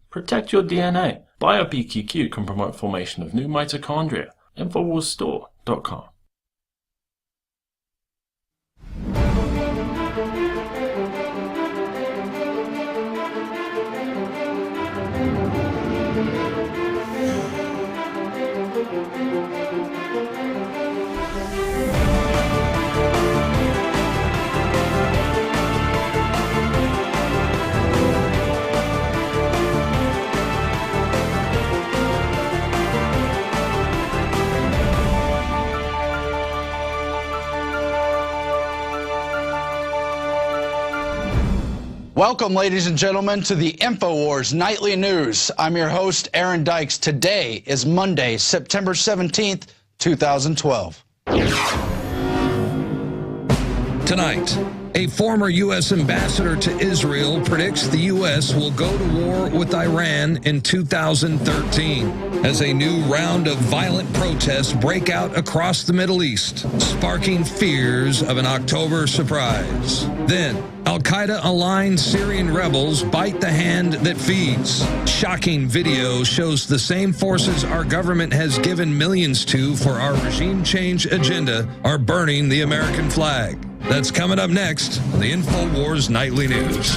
Protect your DNA. BioPQQ can promote formation of new mitochondria. Infowarsstore.com. Welcome, ladies and gentlemen, to the Infowars Nightly News. I'm your host, Aaron Dykes. Today is Monday, September 17th, 2012. Tonight, a former U.S. ambassador to Israel predicts the U.S. will go to war with Iran in 2013 as a new round of violent protests break out across the Middle East, sparking fears of an October surprise. Then, Al-Qaeda-aligned Syrian rebels bite the hand that feeds. Shocking video shows the same forces our government has given millions to for our regime change agenda are burning the American flag. That's coming up next on the Infowars Nightly News.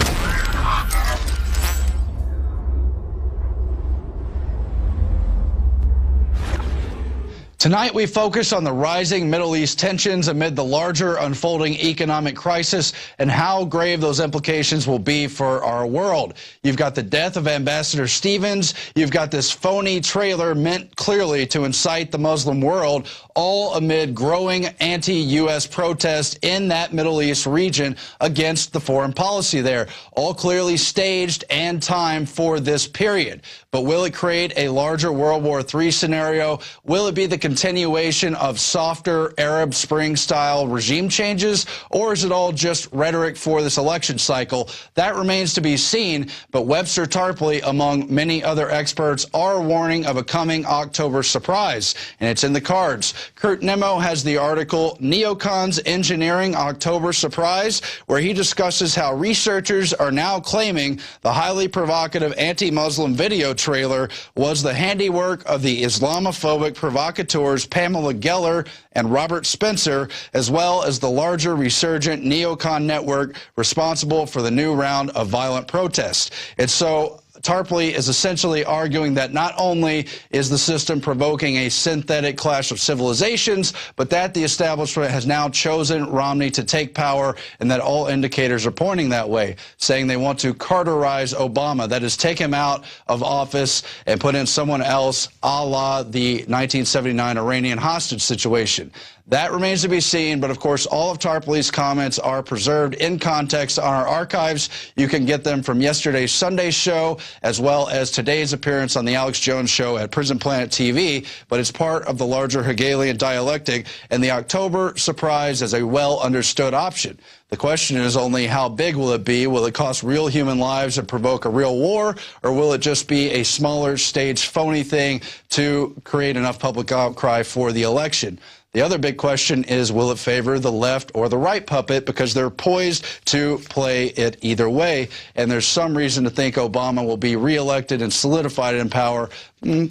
Tonight, we focus on the rising Middle East tensions amid the larger unfolding economic crisis and how grave those implications will be for our world. You've got the death of Ambassador Stevens. You've got this phony trailer meant clearly to incite the Muslim world, all amid growing anti-U.S. protests in that Middle East region against the foreign policy there, all clearly staged and timed for this period. But will it create a larger World War III scenario? Will it be the continuation of softer Arab Spring-style regime changes, or is it all just rhetoric for this election cycle? That remains to be seen, but Webster Tarpley, among many other experts, are warning of a coming October surprise, and it's in the cards. Kurt Nemo has the article Neocons Engineering October Surprise, where he discusses how researchers are now claiming the highly provocative anti-Muslim video trailer was the handiwork of the Islamophobic provocateurs Pamela Geller and Robert Spencer, as well as the larger resurgent neocon network responsible for the new round of violent protests. And so Tarpley is essentially arguing that not only is the system provoking a synthetic clash of civilizations, but that the establishment has now chosen Romney to take power, and that all indicators are pointing that way, saying they want to Carterize Obama, that is, take him out of office and put in someone else, a la the 1979 Iranian hostage situation. That remains to be seen, but of course all of Tarpley's comments are preserved in context on our archives. You can get them from yesterday's Sunday show, as well as today's appearance on the Alex Jones show at Prison Planet TV, but it's part of the larger Hegelian dialectic, and the October surprise is a well-understood option. The question is only how big will it be? Will it cost real human lives and provoke a real war, or will it just be a smaller staged phony thing to create enough public outcry for the election? The other big question is, will it favor the left or the right puppet, because they're poised to play it either way, and there's some reason to think Obama will be reelected and solidified in power,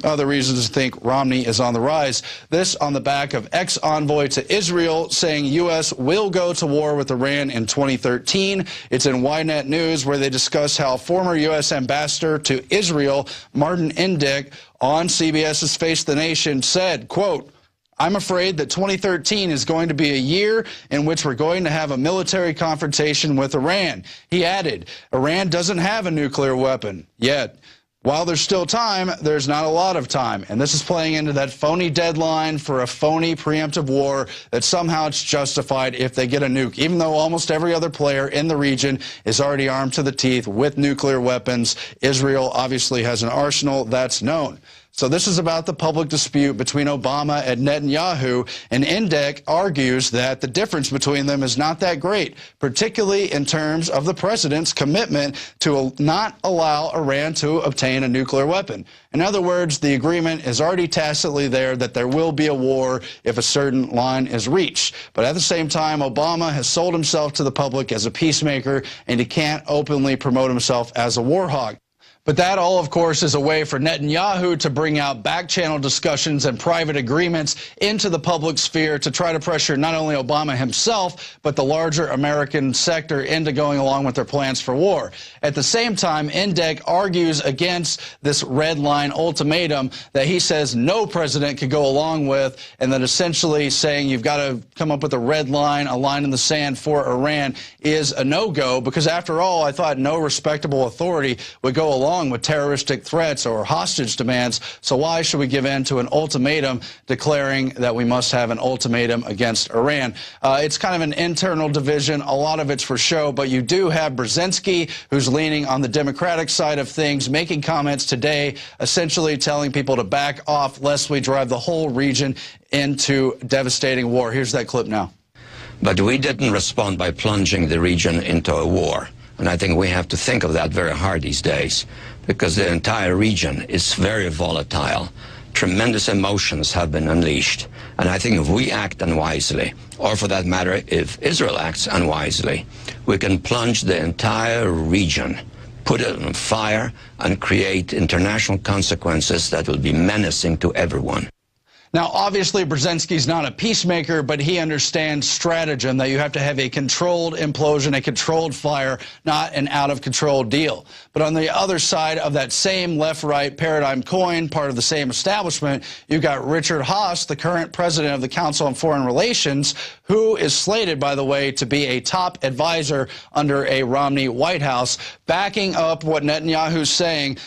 other reasons to think Romney is on the rise. This on the back of ex-envoy to Israel saying U.S. will go to war with Iran in 2013. It's in Ynet News, where they discuss how former U.S. ambassador to Israel, Martin Indyk, on CBS's Face the Nation said, quote, "I'm afraid that 2013 is going to be a year in which we're going to have a military confrontation with Iran." He added, "Iran doesn't have a nuclear weapon yet. While there's still time, there's not a lot of time." And this is playing into that phony deadline for a phony preemptive war that somehow it's justified if they get a nuke, even though almost every other player in the region is already armed to the teeth with nuclear weapons. Israel obviously has an arsenal, that's known. So this is about the public dispute between Obama and Netanyahu, and Indyk argues that the difference between them is not that great, particularly in terms of the president's commitment to not allow Iran to obtain a nuclear weapon. In other words, the agreement is already tacitly there that there will be a war if a certain line is reached. But at the same time, Obama has sold himself to the public as a peacemaker, and he can't openly promote himself as a war hawk. But that all, of course, is a way for Netanyahu to bring out back-channel discussions and private agreements into the public sphere to try to pressure not only Obama himself, but the larger American sector into going along with their plans for war. At the same time, Indek argues against this red line ultimatum that he says no president could go along with, and that essentially saying you've got to come up with a red line, a line in the sand for Iran is a no-go, because after all, I thought no respectable authority would go along with terroristic threats or hostage demands, so why should we give in to an ultimatum declaring that we must have an ultimatum against Iran? It's kind of an internal division. A lot of it's for show, but you do have Brzezinski, who's leaning on the Democratic side of things, making comments today, essentially telling people to back off lest we drive the whole region into devastating war. Here's that clip now. But we didn't respond by plunging the region into a war. And I think we have to think of that very hard these days, because the entire region is very volatile. Tremendous emotions have been unleashed. And I think if we act unwisely, or for that matter, if Israel acts unwisely, we can plunge the entire region, put it on fire, and create international consequences that will be menacing to everyone. Now, obviously, Brzezinski's not a peacemaker, but he understands stratagem, that you have to have a controlled implosion, a controlled fire, not an out-of-control deal. But on the other side of that same left-right paradigm coin, part of the same establishment, you've got Richard Haass, the current president of the Council on Foreign Relations, who is slated, by the way, to be a top advisor under a Romney White House, backing up what Netanyahu's saying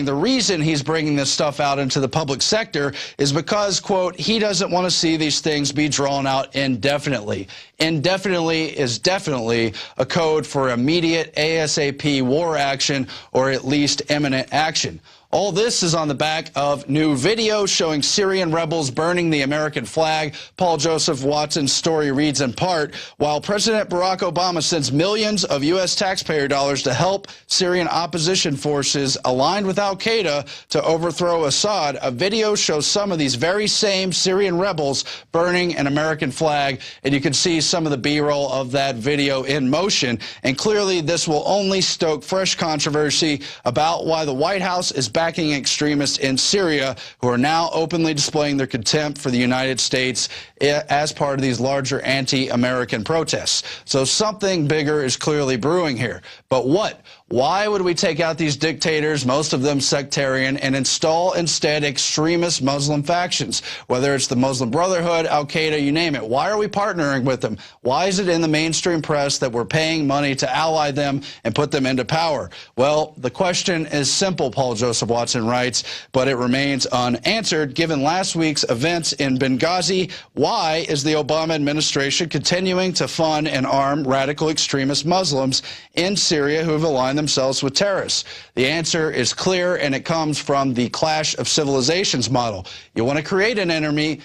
the reason he's bringing this stuff out into the public sector is because, quote, he doesn't want to see these things be drawn out indefinitely. Indefinitely is definitely a code for immediate ASAP war action, or at least imminent action. All this is on the back of new video showing Syrian rebels burning the American flag. Paul Joseph Watson's story reads in part, while President Barack Obama sends millions of U.S. taxpayer dollars to help Syrian opposition forces aligned with al-Qaeda to overthrow Assad, a video shows some of these very same Syrian rebels burning an American flag, and you can see some of the B-roll of that video in motion. And clearly this will only stoke fresh controversy about why the White House is backing extremists in Syria who are now openly displaying their contempt for the United States as part of these larger anti-American protests. So something bigger is clearly brewing here. But what? Why would we take out these dictators, most of them sectarian, and install instead extremist Muslim factions? Whether it's the Muslim Brotherhood, al-Qaeda, you name it. Why are we partnering with them? Why is it in the mainstream press that we're paying money to ally them and put them into power? Well, the question is simple, Paul Joseph Watson writes, but it remains unanswered given last week's events in Benghazi. Why is the Obama administration continuing to fund and arm radical extremist Muslims in Syria who have aligned themselves with terrorists? The answer is clear, and it comes from the clash of civilizations model. You want to create an enemy,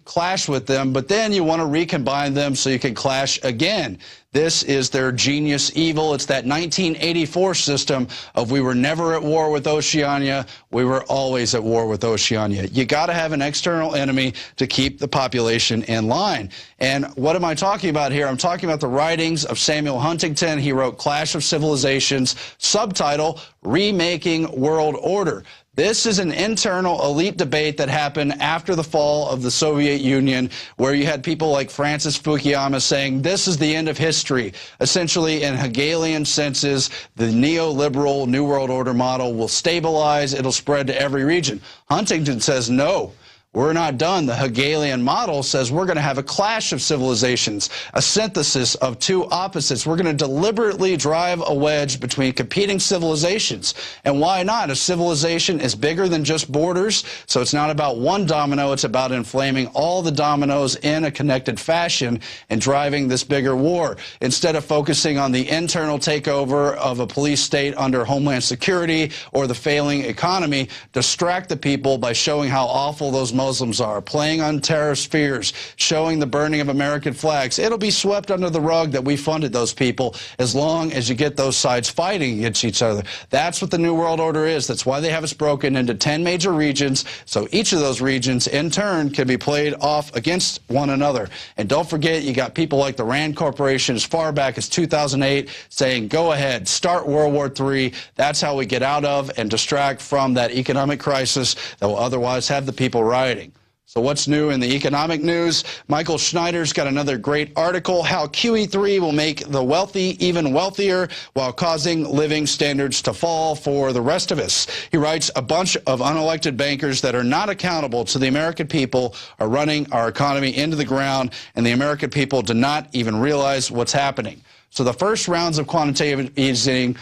clash with them, but then you want to recombine them so you can clash again. This is their genius evil. It's that 1984 system of we were never at war with Oceania, we were always at war with Oceania. You got to have an external enemy to keep the population in line. And what am I talking about here? I'm talking about the writings of Samuel Huntington. He wrote Clash of Civilizations, subtitle, Remaking World Order. This is an internal elite debate that happened after the fall of the Soviet Union, where you had people like Francis Fukuyama saying this is the end of history. Essentially, in Hegelian senses, the neoliberal New World Order model will stabilize, it'll spread to every region. Huntington says no. We're not done. The Hegelian model says we're going to have a clash of civilizations, a synthesis of two opposites. We're going to deliberately drive a wedge between competing civilizations. And why not? A civilization is bigger than just borders, so it's not about one domino. It's about inflaming all the dominoes in a connected fashion and driving this bigger war. Instead of focusing on the internal takeover of a police state under Homeland Security or the failing economy, distract the people by showing how awful those Muslims are, playing on terrorist fears, showing the burning of American flags. It'll be swept under the rug that we funded those people as long as you get those sides fighting against each other. That's what the New World Order is. That's why they have us broken into 10 major regions, so each of those regions, in turn, can be played off against one another. And don't forget, you got people like the Rand Corporation as far back as 2008 saying, go ahead, start World War III. That's how we get out of and distract from that economic crisis that will otherwise have the people rioting. So what's new in the economic news? Michael Schneider's got another great article, how QE3 will make the wealthy even wealthier while causing living standards to fall for the rest of us. He writes, a bunch of unelected bankers that are not accountable to the American people are running our economy into the ground, and the American people do not even realize what's happening. So the first rounds of quantitative easing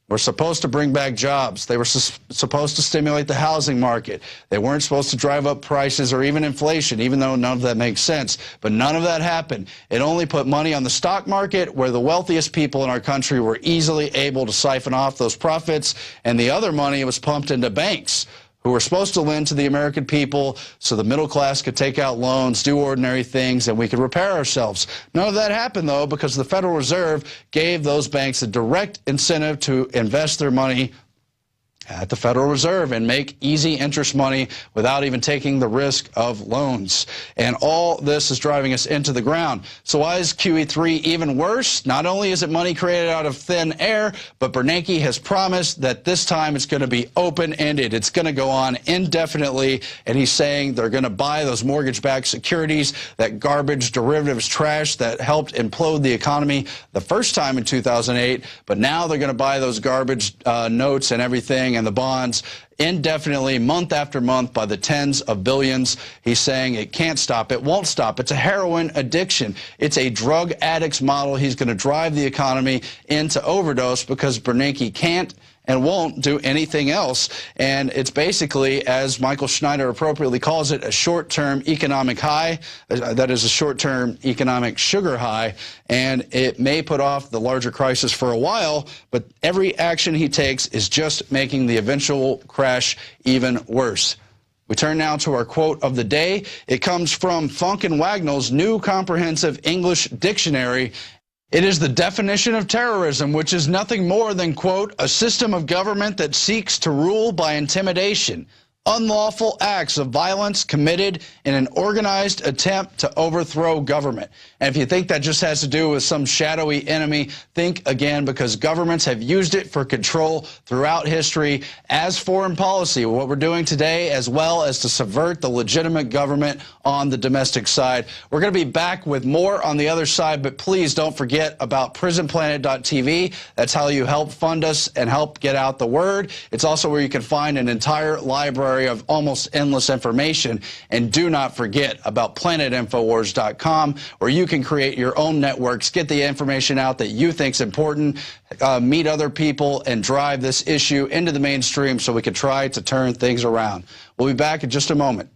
were supposed to bring back jobs. They were supposed to stimulate the housing market. They weren't supposed to drive up prices or even inflation, even though none of that makes sense. But none of that happened. It only put money on the stock market, where the wealthiest people in our country were easily able to siphon off those profits, and the other money was pumped into banks, who were supposed to lend to the American people so the middle class could take out loans, do ordinary things, and we could repair ourselves. None of that happened, though, because the Federal Reserve gave those banks a direct incentive to invest their money at the Federal Reserve and make easy interest money without even taking the risk of loans. And all this is driving us into the ground. So why is QE3 even worse? Not only is it money created out of thin air, but Bernanke has promised that this time it's going to be open-ended. It's going to go on indefinitely, and he's saying they're going to buy those mortgage-backed securities, that garbage derivatives trash that helped implode the economy the first time in 2008, but now they're going to buy those garbage notes and everything and the bonds indefinitely, month after month, by the tens of billions. He's saying it can't stop. It won't stop. It's a heroin addiction. It's a drug addict's model. He's going to drive the economy into overdose because Bernanke can't and won't do anything else. And it's basically, as Michael Schneider appropriately calls it, a short-term economic high. That is a short-term economic sugar high. And it may put off the larger crisis for a while, but every action he takes is just making the eventual crash even worse. We turn now to our quote of the day. It comes from Funk and Wagnall's new comprehensive English dictionary. It is the definition of terrorism, which is nothing more than, quote, a system of government that seeks to rule by intimidation, unlawful acts of violence committed in an organized attempt to overthrow government. And if you think that just has to do with some shadowy enemy, think again, because governments have used it for control throughout history as foreign policy, what we're doing today, as well as to subvert the legitimate government on the domestic side. We're going to be back with more on the other side, but please don't forget about prisonplanet.tv. That's how you help fund us and help get out the word. It's also where you can find an entire library of almost endless information. And do not forget about planetinfowars.com, where you can create your own networks, get the information out that you think is important, meet other people, and drive this issue into the mainstream so we can try to turn things around. We'll be back in just a moment.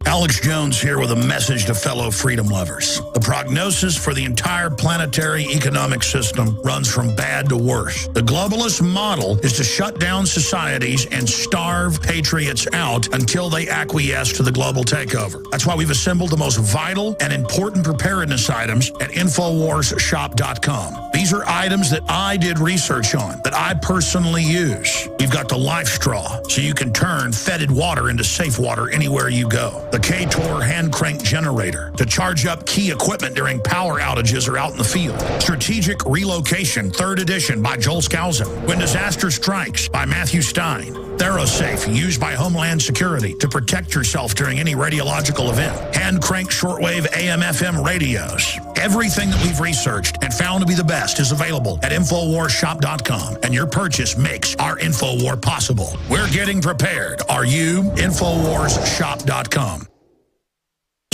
Alex Jones here with a message to fellow freedom lovers. The prognosis for the entire planetary economic system runs from bad to worse. The globalist model is to shut down societies and starve patriots out until they acquiesce to the global takeover. That's why we've assembled the most vital and important preparedness items at InfoWarsShop.com. These are items that I did research on, that I personally use. We've got the life straw, so you can turn fetid water into safe water anywhere you go. The K-Tor hand crank generator to charge up key equipment during power outages or out in the field. Strategic Relocation, 3rd edition by Joel Skousen. When Disaster Strikes by Matthew Stein. ThyroSafe, used by Homeland Security to protect yourself during any radiological event. Hand crank shortwave AM/FM radios. Everything that we've researched and found to be the best is available at InfoWarsShop.com, and your purchase makes our InfoWar possible. We're getting prepared. Are you? InfoWarsShop.com.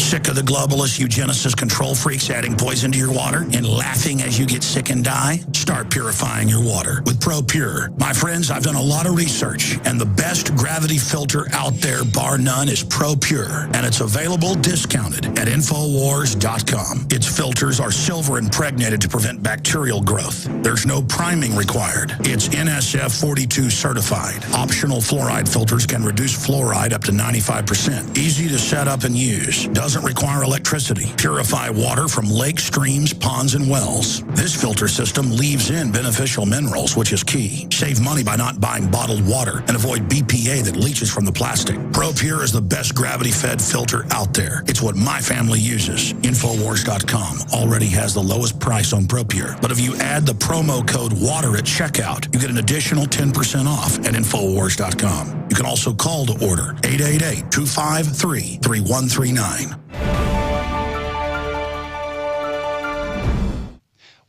Sick of the globalists, eugenicists, control freaks adding poison to your water and laughing as you get sick and die? Start purifying your water with ProPure. My friends, I've done a lot of research, and the best gravity filter out there, bar none, is ProPure, and it's available discounted at Infowars.com. Its filters are silver impregnated to prevent bacterial growth. There's no priming required. It's NSF 42 certified. Optional fluoride filters can reduce fluoride up to 95%. Easy to set up and use. Doesn't require electricity. Purify water from lakes, streams, ponds, and wells. This filter system leaves in beneficial minerals, which is key. Save money by not buying bottled water and avoid BPA that leaches from the plastic. ProPure is the best gravity-fed filter out there. It's what my family uses. Infowars.com already has the lowest price on ProPure. But if you add the promo code WATER at checkout, you get an additional 10% off at Infowars.com. You can also call to order 888-253-3139.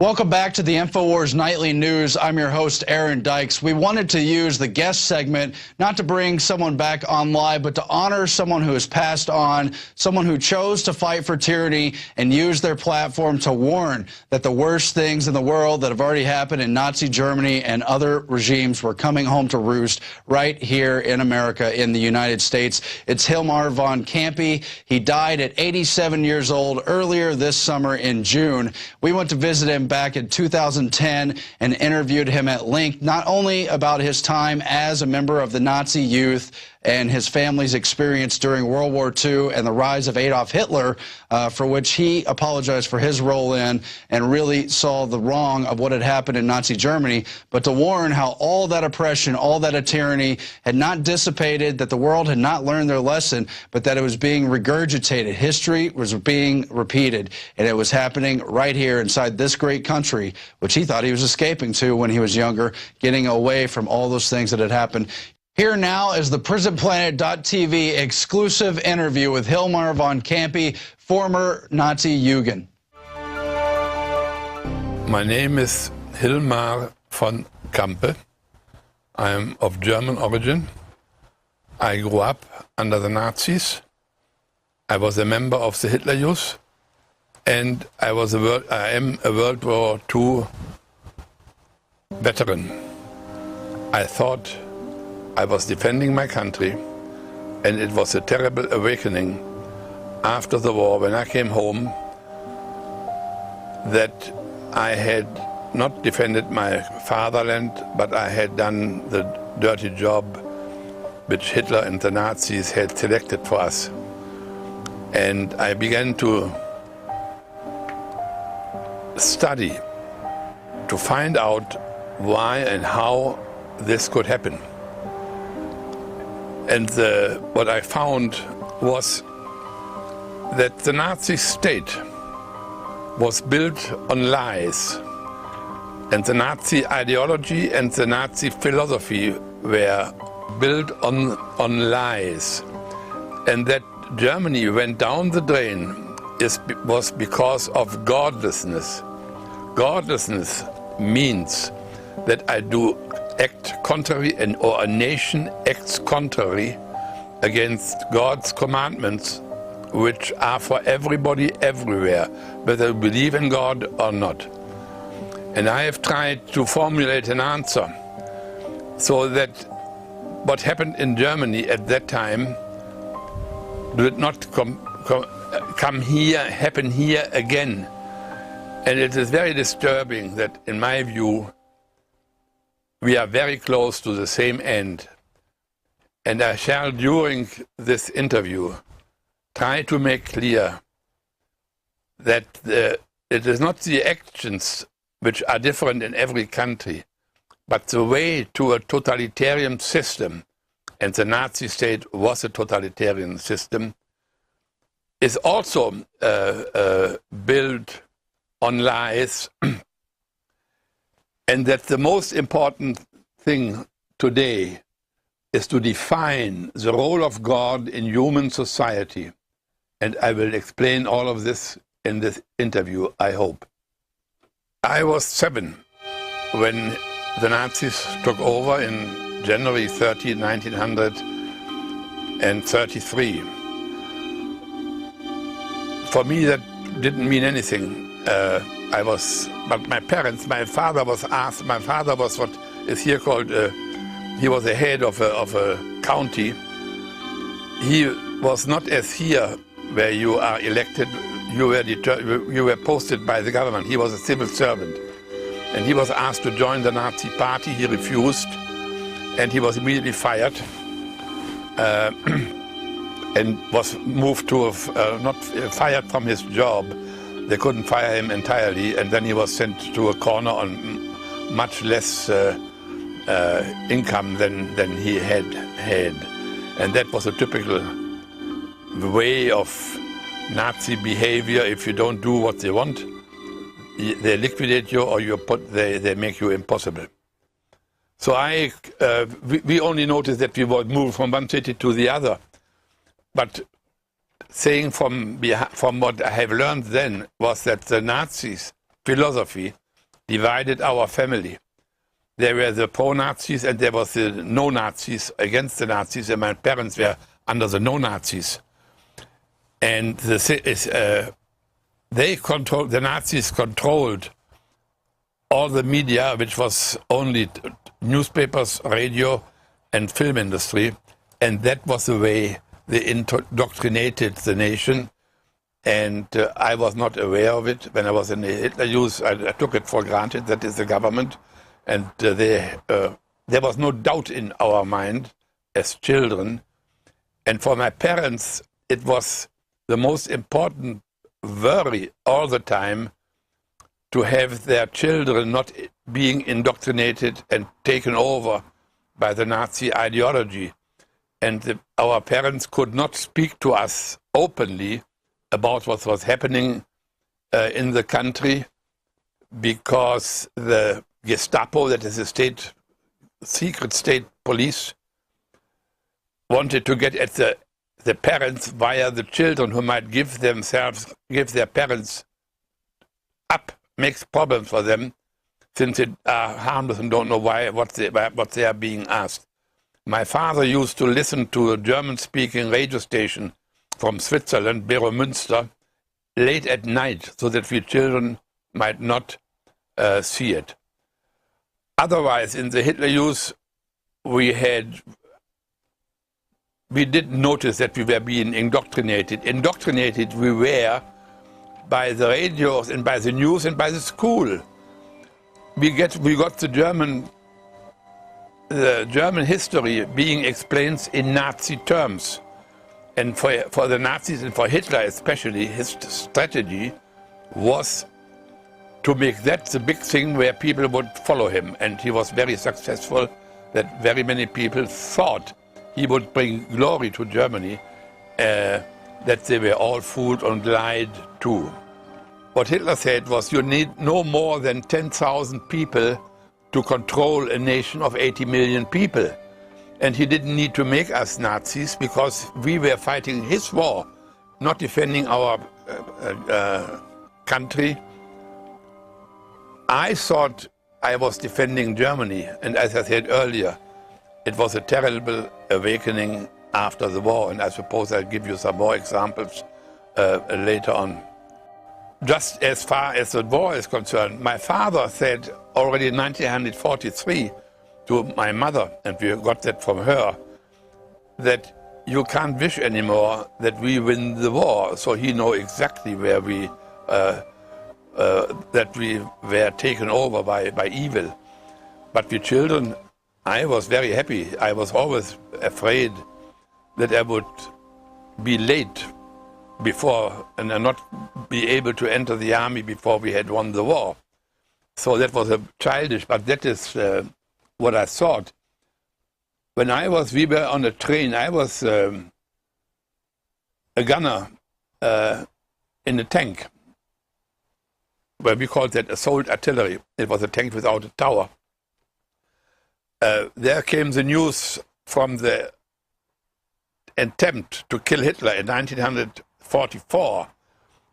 Welcome back to the Infowars Nightly News. I'm your host, Aaron Dykes. We wanted to use the guest segment not to bring someone back on live, but to honor someone who has passed on, someone who chose to fight for tyranny and use their platform to warn that the worst things in the world that have already happened in Nazi Germany and other regimes were coming home to roost right here in America, in the United States. It's Hilmar von Campe. He died at 87 years old earlier this summer in June. We went to visit him back in 2010 and interviewed him at length, not only about his time as a member of the Nazi youth and his family's experience during World War II and the rise of Adolf Hitler, for which he apologized for his role in and really saw the wrong of what had happened in Nazi Germany, but to warn how all that oppression, all that tyranny had not dissipated, that the world had not learned their lesson, but that it was being regurgitated. History was being repeated, and it was happening right here inside this great country, which he thought he was escaping to when he was younger, getting away from all those things that had happened. Here now is the PrisonPlanet.tv exclusive interview with Hilmar von Campe, former Nazi Jugend. My name is Hilmar von Campe. I am of German origin. I grew up under the Nazis. I was a member of the Hitler Youth, and I am a World War II veteran. I thought I was defending my country, and it was a terrible awakening after the war when I came home that I had not defended my fatherland, but I had done the dirty job which Hitler and the Nazis had selected for us. And I began to study to find out why and how this could happen. And what I found was that the Nazi state was built on lies. And the Nazi ideology and the Nazi philosophy were built on lies. And that Germany went down the drain was because of godlessness. Godlessness means that I do act contrary, or a nation acts contrary against God's commandments, which are for everybody everywhere, whether you believe in God or not. And I have tried to formulate an answer so that what happened in Germany at that time did not happen here again. And it is very disturbing that, in my view, we are very close to the same end. And I shall, during this interview, try to make clear that it is not the actions which are different in every country, but the way to a totalitarian system, and the Nazi state was a totalitarian system, is also built on lies. And that the most important thing today is to define the role of God in human society. And I will explain all of this in this interview, I hope. I was 7 when the Nazis took over in January 30, 1933. for me that didn't mean anything. But my parents, my father was what is here called, he was the head of a county. He was not as here, where you are elected, you were posted by the government. He was a civil servant. And he was asked to join the Nazi party. He refused, and he was immediately fired. And was moved to, not fired from his job. They couldn't fire him entirely, and then he was sent to a corner on much less income than he had. And that was a typical way of Nazi behavior. If you don't do what they want, they liquidate you, or they make you impossible. So we only noticed that we would move from one city to the other. But saying from what I have learned then was that the Nazis' philosophy divided our family. There were the pro-Nazis and there was the no-Nazis against the Nazis, and my parents were under the no-Nazis. And the Nazis controlled all the media, which was only newspapers, radio, and film industry, and that was the way they indoctrinated the nation, and I was not aware of it. When I was in the Hitler Youth, I took it for granted that is the government, and there was no doubt in our mind as children. And for my parents, it was the most important worry all the time to have their children not being indoctrinated and taken over by the Nazi ideology. And our parents could not speak to us openly about what was happening in the country, because the Gestapo, that is the secret state police, wanted to get at the parents via the children, who might give their parents up, makes problems for them, since they are harmless and don't know what they are being asked. My father used to listen to a German-speaking radio station from Switzerland, Beromünster, late at night, so that we children might not see it. Otherwise, in the Hitler Youth, we didn't notice that we were being indoctrinated. Indoctrinated we were by the radios and by the news and by the school. We got the German history being explained in Nazi terms. And for the Nazis and for Hitler especially, his strategy was to make that the big thing where people would follow him. And he was very successful, that very many people thought he would bring glory to Germany, that they were all fooled and lied to. What Hitler said was, you need no more than 10,000 people to control a nation of 80 million people. And he didn't need to make us Nazis, because we were fighting his war, not defending our country. I thought I was defending Germany, and as I said earlier, it was a terrible awakening after the war, and I suppose I'll give you some more examples later on. Just as far as the war is concerned, my father said already in 1943 to my mother, and we got that from her, that you can't wish anymore that we win the war. So he knew exactly where that we were taken over by evil. But we children, I was very happy. I was always afraid that I would be late before and not be able to enter the army before we had won the war. So that was a childish, but that is what I thought. When we were on a train, I was a gunner in a tank, where we called that assault artillery. It was a tank without a tower. There came the news from the attempt to kill Hitler in 1944,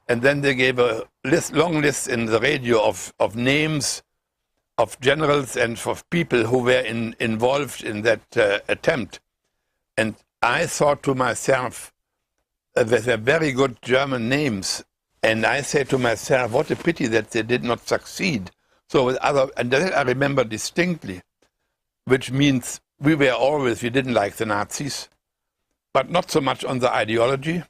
and then they gave a long list in the radio of names of generals and of people who were involved in that attempt. And I thought to myself, there were very good German names, And I said to myself, what a pity that they did not succeed. So and that I remember distinctly, which means we didn't like the Nazis, but not so much on the ideology.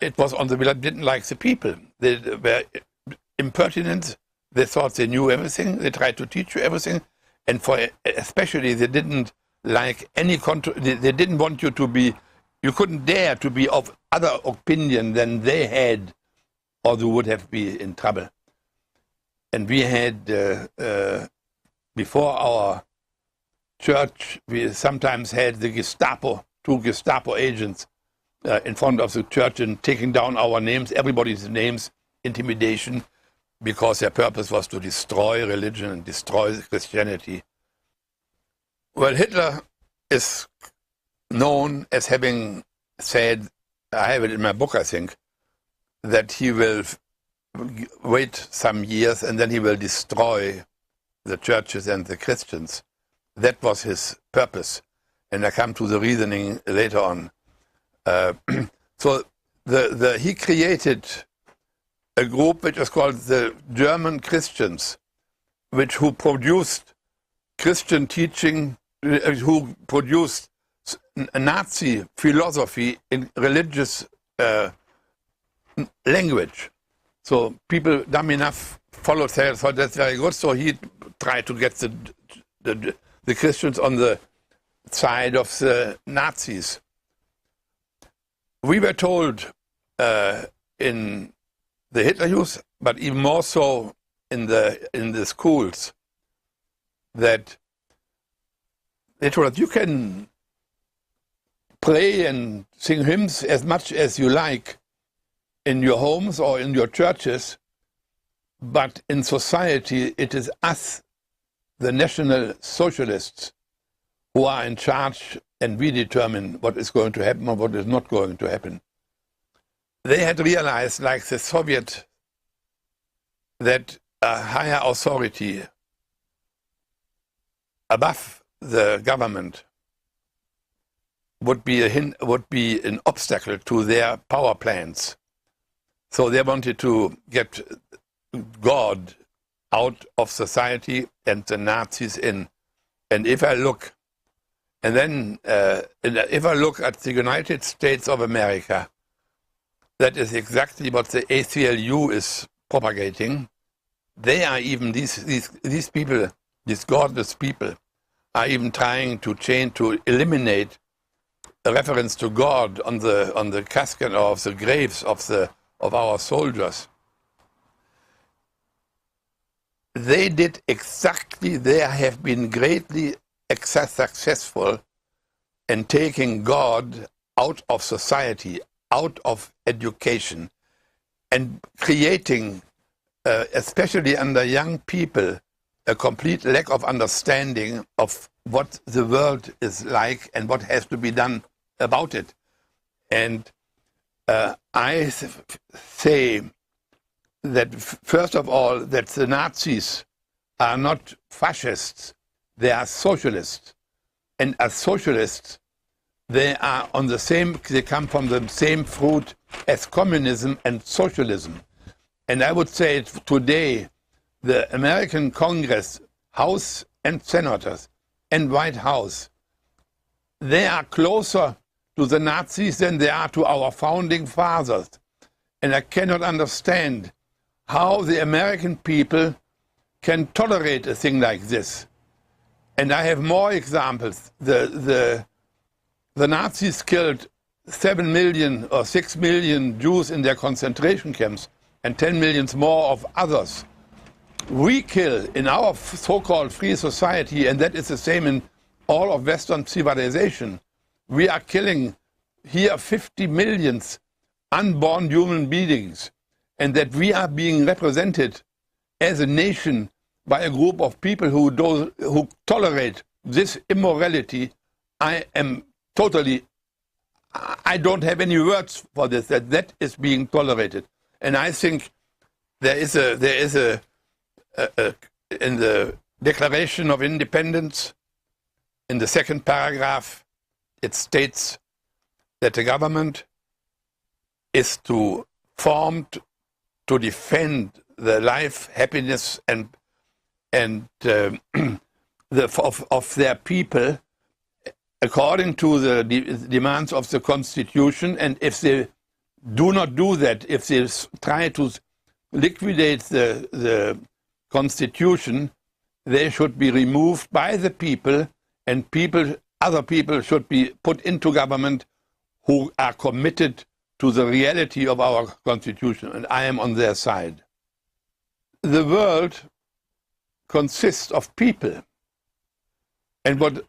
It was on we didn't like the people. They were impertinent. They thought they knew everything. They tried to teach you everything. And especially they didn't like any they didn't want you to be, you couldn't dare to be of other opinion than they had, or you would have been in trouble. And we had, before our church, we sometimes had the Gestapo, 2 Gestapo agents in front of the church and taking down our names, everybody's names, intimidation, because their purpose was to destroy religion and destroy Christianity. Well, Hitler is known as having said, I have it in my book, I think, that he will wait some years and then he will destroy the churches and the Christians. That was his purpose. And I come to the reasoning later on. So he created a group which is called the German Christians, who produced Christian teaching, who produced Nazi philosophy in religious language. So people, dumb enough, followed that, thought that's very good. So he tried to get the Christians on the side of the Nazis. We were told in the Hitler Youth, but even more so in the schools, that they told us, you can pray and sing hymns as much as you like in your homes or in your churches, but in society it is us, the National Socialists, who are in charge, and we determine what is going to happen or what is not going to happen. They had realized, like the Soviet, that a higher authority above the government would be an obstacle to their power plans. So they wanted to get God out of society and the Nazis in. And if I look, if I look at the United States of America, that is exactly what the ACLU is propagating. They are even these people, these godless people, are even trying to eliminate a reference to God on the casket or of the graves of our soldiers. They did exactly, they have been greatly successful in taking God out of society, out of education, and creating, especially under young people, a complete lack of understanding of what the world is like and what has to be done about it. And I say that, first of all, that the Nazis are not fascists, they are socialists. And as socialists, they are on the same, they come from the same fruit as communism and socialism. And I would say today, the American Congress, House and Senators, and White House, they are closer to the Nazis than they are to our founding fathers. And I cannot understand how the American people can tolerate a thing like this. And I have more examples. The Nazis killed 7 million or 6 million Jews in their concentration camps and 10 million more of others. We kill in our so-called free society, and that is the same in all of Western civilization. We are killing here 50 million unborn human beings, and that we are being represented as a nation by a group of people who tolerate this immorality. I don't have any words for this, that is being tolerated. And I think there is a in the Declaration of Independence, in the second paragraph, it states that the government is formed to defend the life, happiness, and of their people according to the demands of the Constitution. And if they do not do that, if they try to liquidate the Constitution, they should be removed by the people, and other people should be put into government who are committed to the reality of our Constitution, and I am on their side. The world consists of people, and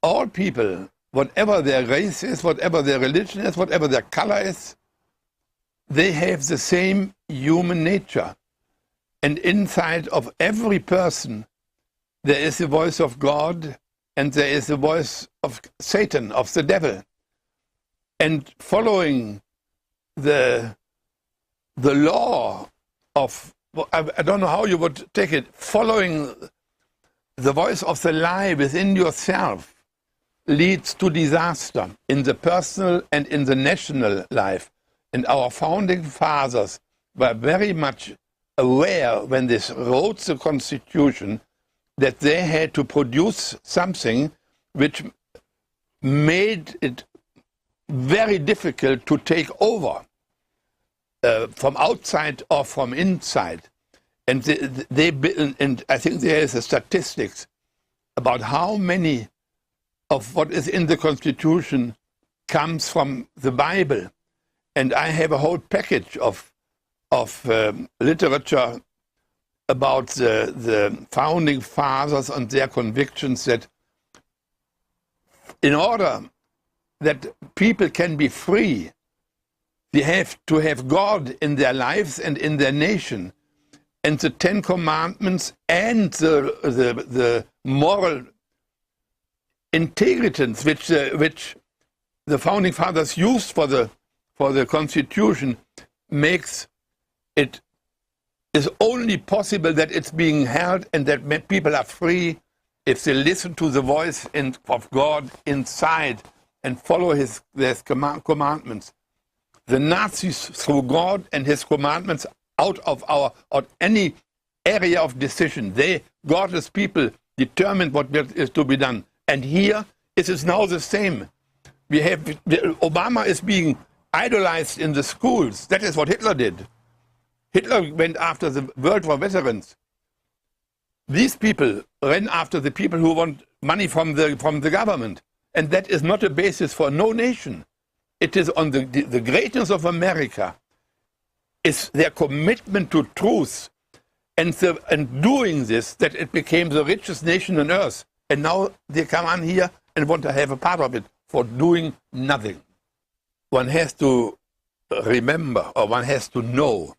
all people, whatever their race is, whatever their religion is, whatever their color is, they have the same human nature. And inside of every person, there is the voice of God, and there is the voice of Satan, of the devil. And following the law of, I don't know how you would take it, following the voice of the lie within yourself leads to disaster in the personal and in the national life. And our founding fathers were very much aware when they wrote the Constitution that they had to produce something which made it very difficult to take over from outside or from inside. And and I think there is a statistics about how many of what is in the Constitution comes from the Bible. And I have a whole package of literature about the founding fathers and their convictions that in order that people can be free, they have to have God in their lives and in their nation. And the Ten Commandments and the moral integritance which the founding fathers used for the Constitution makes it is only possible that it's being held and that people are free if they listen to the voice of God inside and follow his commandments. The Nazis threw God and his commandments out of any area of decision. Godless people determined what is to be done. And here it is now the same. Obama is being idolized in the schools. That is what Hitler did. Hitler went after the World War veterans. These people ran after the people who want money from the government. And that is not a basis for no nation. It is on the greatness of America. It's their commitment to truth and doing this that it became the richest nation on earth. And now they come on here and want to have a part of it for doing nothing. One has to remember, or one has to know,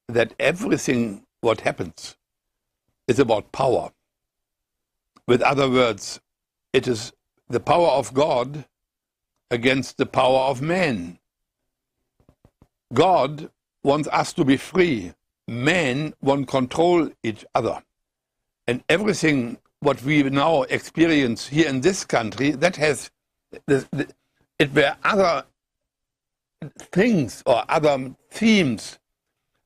that everything what happens is about power. With other words, it is the power of God against the power of man. God wants us to be free. Man wants to control each other. And everything what we now experience here in this country, that has, it were other things or other themes,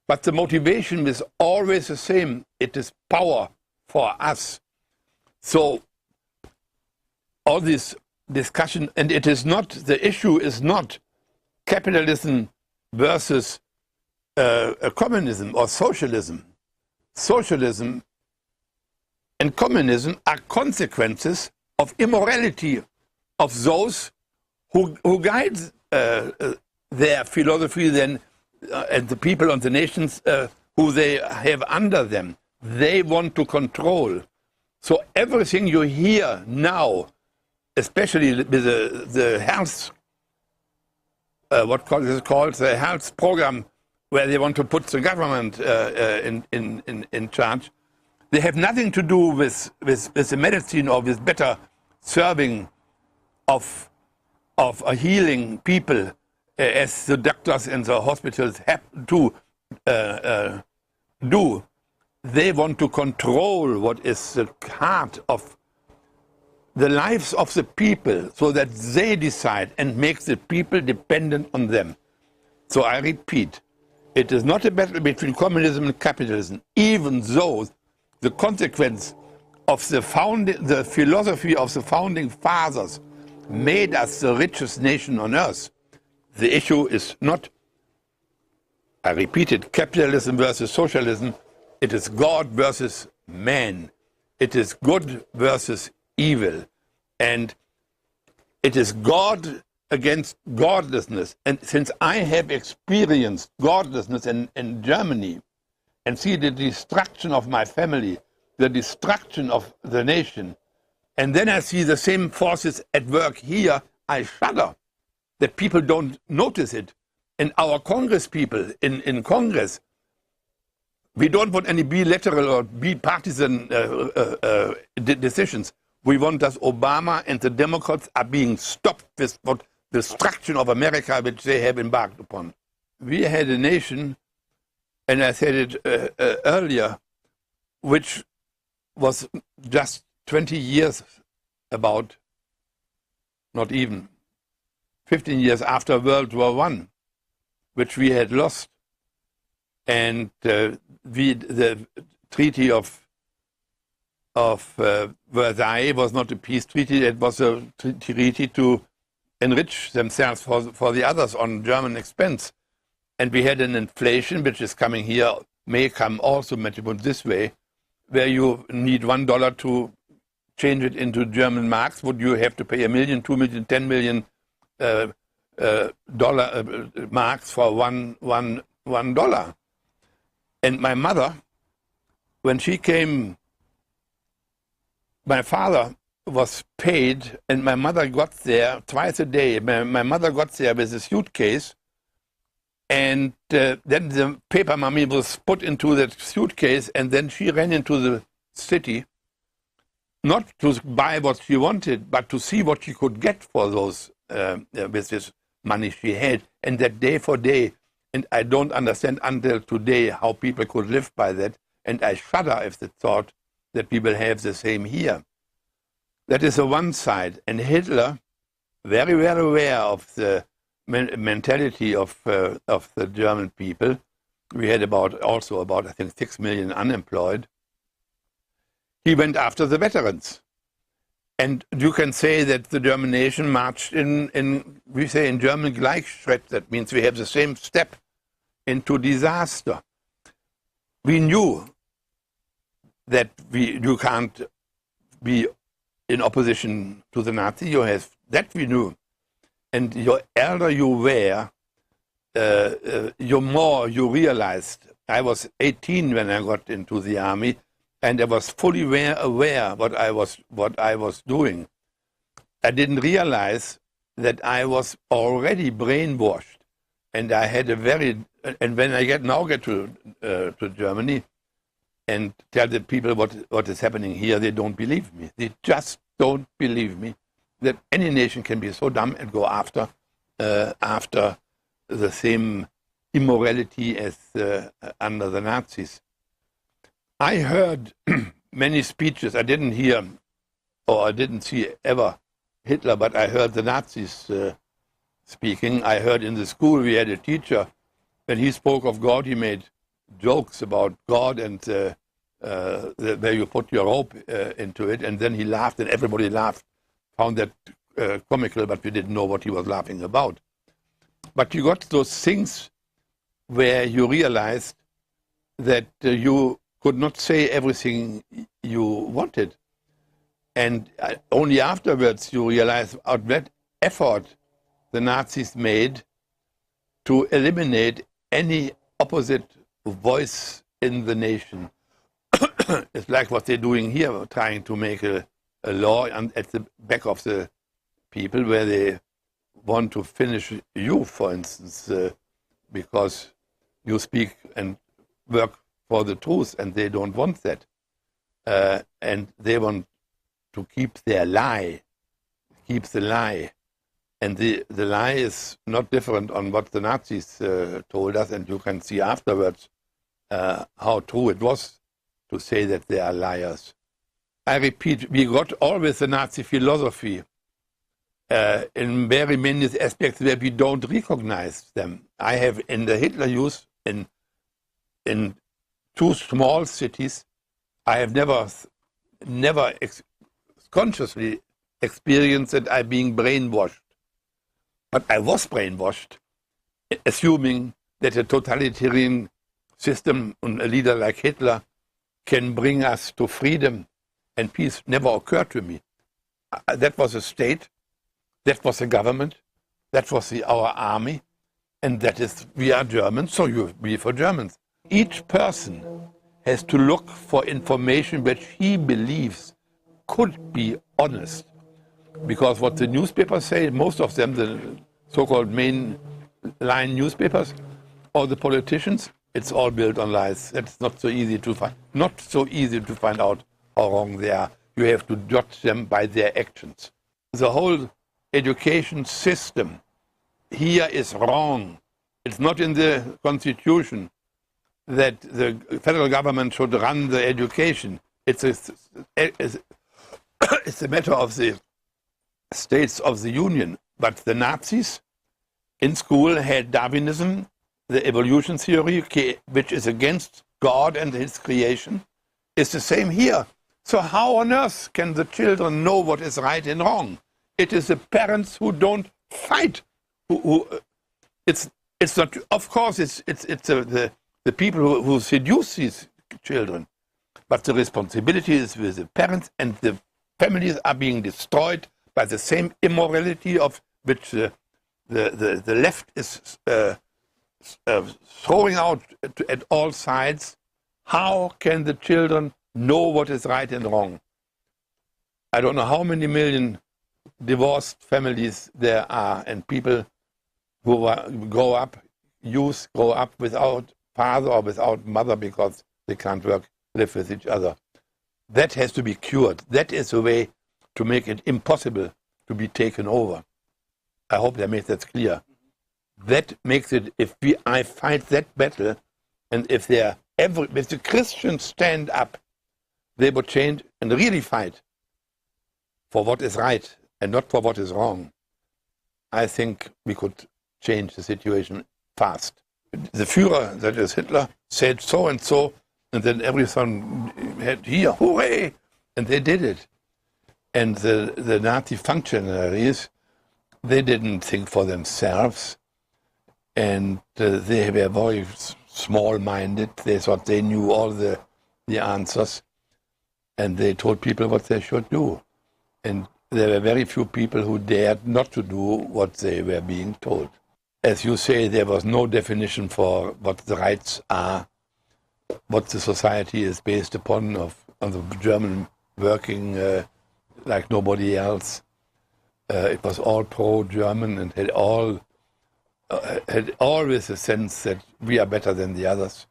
but the motivation is always the same. It is power for us. So all this discussion, and it is not, the issue is not capitalism versus communism or socialism. Socialism and communism are consequences of immorality of those who guide their philosophy then, and the people and the nations who they have under them. They want to control. So everything you hear now, especially with the health, what is called the health program, where they want to put the government in charge, they have nothing to do with the medicine or with better serving of healing people, as the doctors in the hospitals have to do. They want to control what is the heart of the lives of the people, so that they decide and make the people dependent on them. So I repeat, It is not a battle between communism and capitalism, even though the consequence of the philosophy of the founding fathers made us the richest nation on earth. The issue is not, I repeat it, capitalism versus socialism. It is God versus man. It is good versus evil. And it is God against godlessness. And since I have experienced godlessness in Germany and see the destruction of my family, the destruction of the nation, and then I see the same forces at work here, I shudder that people don't notice it. And our Congress people in Congress, we don't want any bilateral or bipartisan decisions. We want that Obama and the Democrats are being stopped with what the destruction of America which they have embarked upon. We had a nation, and I said it earlier, which was just 20 years about, not even, 15 years after World War I, which we had lost. And the Treaty of Versailles was not a peace treaty, it was a treaty to enrich themselves for the others on German expense. And we had an inflation which is coming here, may come also, put this way, where you need $1 to change it into German marks. Would you have to pay $1 million, $2 million, $10 million marks for $1? And my mother, when she came, my father was paid, and my mother got there twice a day. My mother got there with a suitcase, and then the paper money was put into that suitcase, and then she ran into the city, not to buy what she wanted, but to see what she could get for those, with this money she had, and that day for day. And I don't understand until today how people could live by that, and I shudder if the thought that we will have the same here. That is the one side. And Hitler, very well aware of the mentality of the German people, we had also about, I think, 6 million unemployed. He went after the veterans. And you can say that the German nation marched we say in German, Gleichschritt. That means we have the same step into disaster. We knew that you can't be in opposition to the Nazi. That we knew. And the elder you were, the more you realized. I was 18 when I got into the army, and I was fully aware what I was doing. I didn't realize that I was already brainwashed, and I had and when I now get to Germany and tell the people what is happening here, they don't believe me. They just don't believe me that any nation can be so dumb and go after the same immorality as under the Nazis. I heard many speeches. I didn't hear, or I didn't see ever Hitler, but I heard the Nazis speaking. I heard in the school we had a teacher, when he spoke of God, he made jokes about God and where you put your hope into it, and then he laughed, and everybody laughed, found that comical, but we didn't know what he was laughing about. But you got those things where you realized that you could not say everything you wanted. And only afterwards you realize what effort the Nazis made to eliminate any opposite voice in the nation. It's like what they're doing here, trying to make a law at the back of the people where they want to finish you, for instance, because you speak and work for the truth, and they don't want that. And they want to keep their lie, keep the lie. And the lie is not different on what the Nazis told us, and you can see afterwards how true it was to say that they are liars. I repeat, we got always the Nazi philosophy in very many aspects where we don't recognize them. I have, in the Hitler Youth, in 2 small cities, I have never consciously experienced that I'm being brainwashed. But I was brainwashed, assuming that a totalitarian system and a leader like Hitler can bring us to freedom and peace. Never occurred to me. That was a state, that was a government, that was our army, and that is, we are Germans, so you be for Germans. Each person has to look for information which he believes could be honest. Because what the newspapers say, most of them, the so-called mainline newspapers, or the politicians, it's all built on lies. It's not so easy to find. Not so easy to find out how wrong they are. You have to judge them by their actions. The whole education system here is wrong. It's not in the Constitution that the federal government should run the education. It's a matter of the states of the Union. But the Nazis in school had Darwinism, the evolution theory, which is against God and his creation. It's the same here. So how on earth can the children know what is right and wrong? It is the parents who don't fight. It's not. Of course, it's the people who seduce these children, but the responsibility is with the parents, and the families are being destroyed by the same immorality of which the left is throwing out at all sides. How can the children know what is right and wrong? I don't know how many million divorced families there are, and people who grow up without father or without mother because they can't live with each other. That has to be cured. That is a way to make it impossible to be taken over. I hope I made that clear. That makes it, I fight that battle, and if the Christians stand up, they would change and really fight for what is right and not for what is wrong. I think we could change the situation fast. The Führer, that is Hitler, said so and so, and then everyone had here, hooray, and they did it. And the Nazi functionaries, they didn't think for themselves, and they were very small-minded. They thought they knew all the answers, and they told people what they should do. And there were very few people who dared not to do what they were being told. As you say, there was no definition for what the rights are, what the society is based upon, on the German working like nobody else. It was all pro-German and had always a sense that we are better than the others.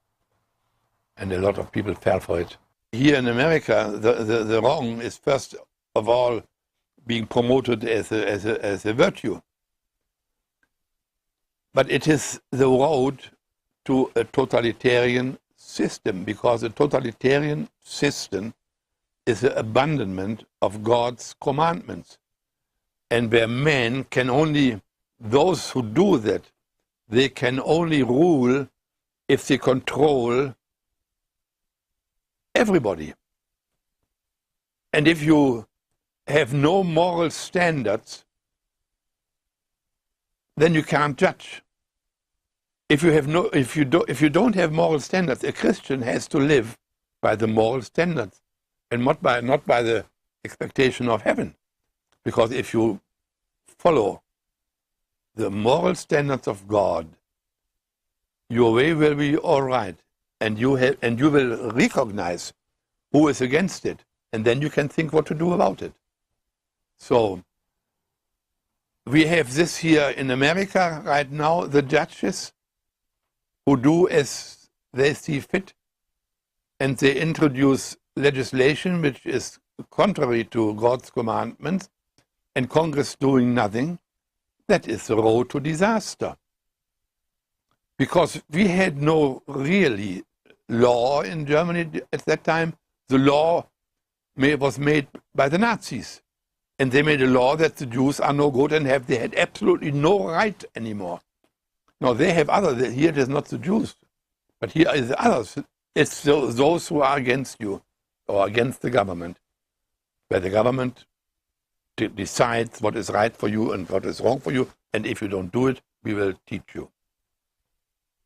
And a lot of people fell for it. Here in America, the wrong is first of all being promoted as a virtue. But it is the road to a totalitarian system, because a totalitarian system is the abandonment of God's commandments. And where men can only, those who do that, they can only rule if they control everybody. And if you have no moral standards, then you can't judge. If you don't have moral standards, a Christian has to live by the moral standards and not by the expectation of heaven. Because if you follow the moral standards of God, your way will be all right, and you will recognize who is against it, and then you can think what to do about it. So we have this here in America right now, the judges who do as they see fit, and they introduce legislation which is contrary to God's commandments, and Congress doing nothing. That is the road to disaster. Because we had no really law in Germany at that time. The law was made by the Nazis. And they made a law that the Jews are no good and they had absolutely no right anymore. No, they have here it is not the Jews But here is the others. It's those who are against you or against the government, where the government decides what is right for you and what is wrong for you, and if you don't do it, we will teach you.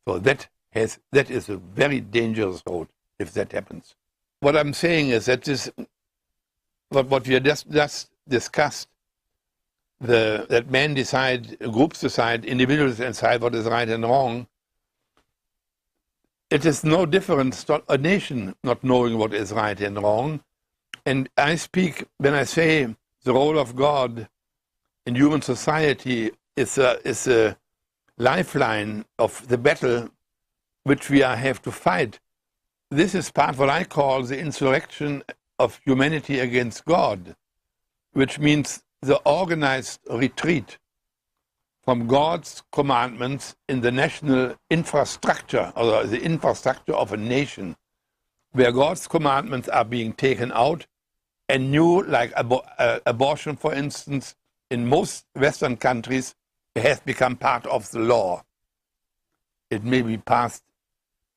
So that is a very dangerous road if that happens. What I'm saying is that what we just discussed, that men decide, groups decide, individuals decide what is right and wrong. It is no different, a nation not knowing what is right and wrong. And I speak, when I say the role of God in human society is a lifeline of the battle which we have to fight. This is part of what I call the insurrection of humanity against God, which means the organized retreat from God's commandments in the national infrastructure, or the infrastructure of a nation, where God's commandments are being taken out, and new, like abortion, for instance, in most Western countries, it has become part of the law. It may be part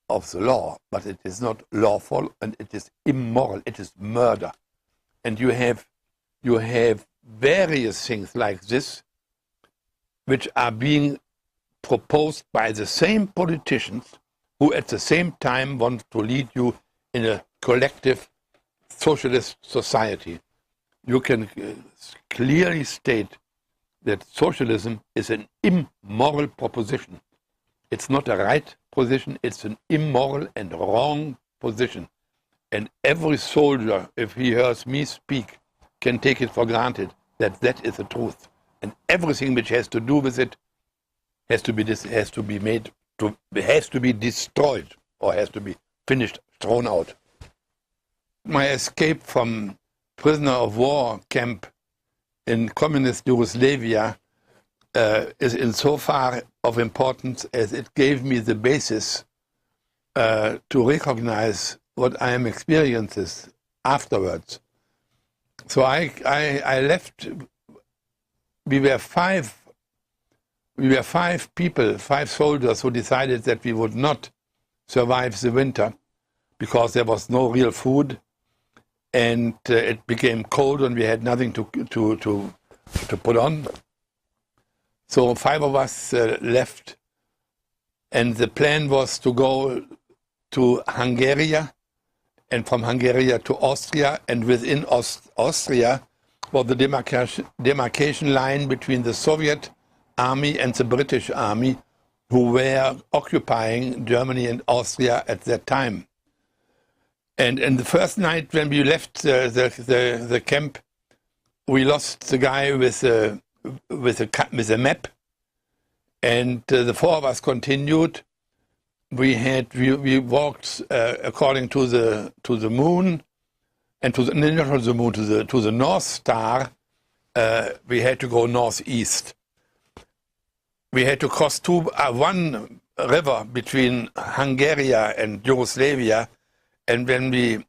of the law, but it is not lawful, and it is immoral. It is murder. And you have various things like this, which are being proposed by the same politicians who at the same time want to lead you in a collective socialist society. You can clearly state that socialism is an immoral proposition. It's not a right position, it's an immoral and wrong position. And every soldier, if he hears me speak, can take it for granted that that is the truth. And everything which has to do with it has to be destroyed, or has to be finished, thrown out. My escape from prisoner of war camp in communist Yugoslavia is in so far of importance as it gave me the basis to recognize what I am experiencing afterwards. So I left. We were five people, 5 soldiers, who decided that we would not survive the winter because there was no real food, and it became cold and we had nothing to put on. So 5 of us left, and the plan was to go to Hungary, and from Hungary to Austria, and within Austria was the demarcation line between the Soviet army and the British army, who were occupying Germany and Austria at that time. And the first night when we left the camp, we lost the guy with a map, and the 4 of us continued. We walked according to the moon, and to the North Star. We had to go northeast. We had to cross one river between Hungary and Yugoslavia, and when we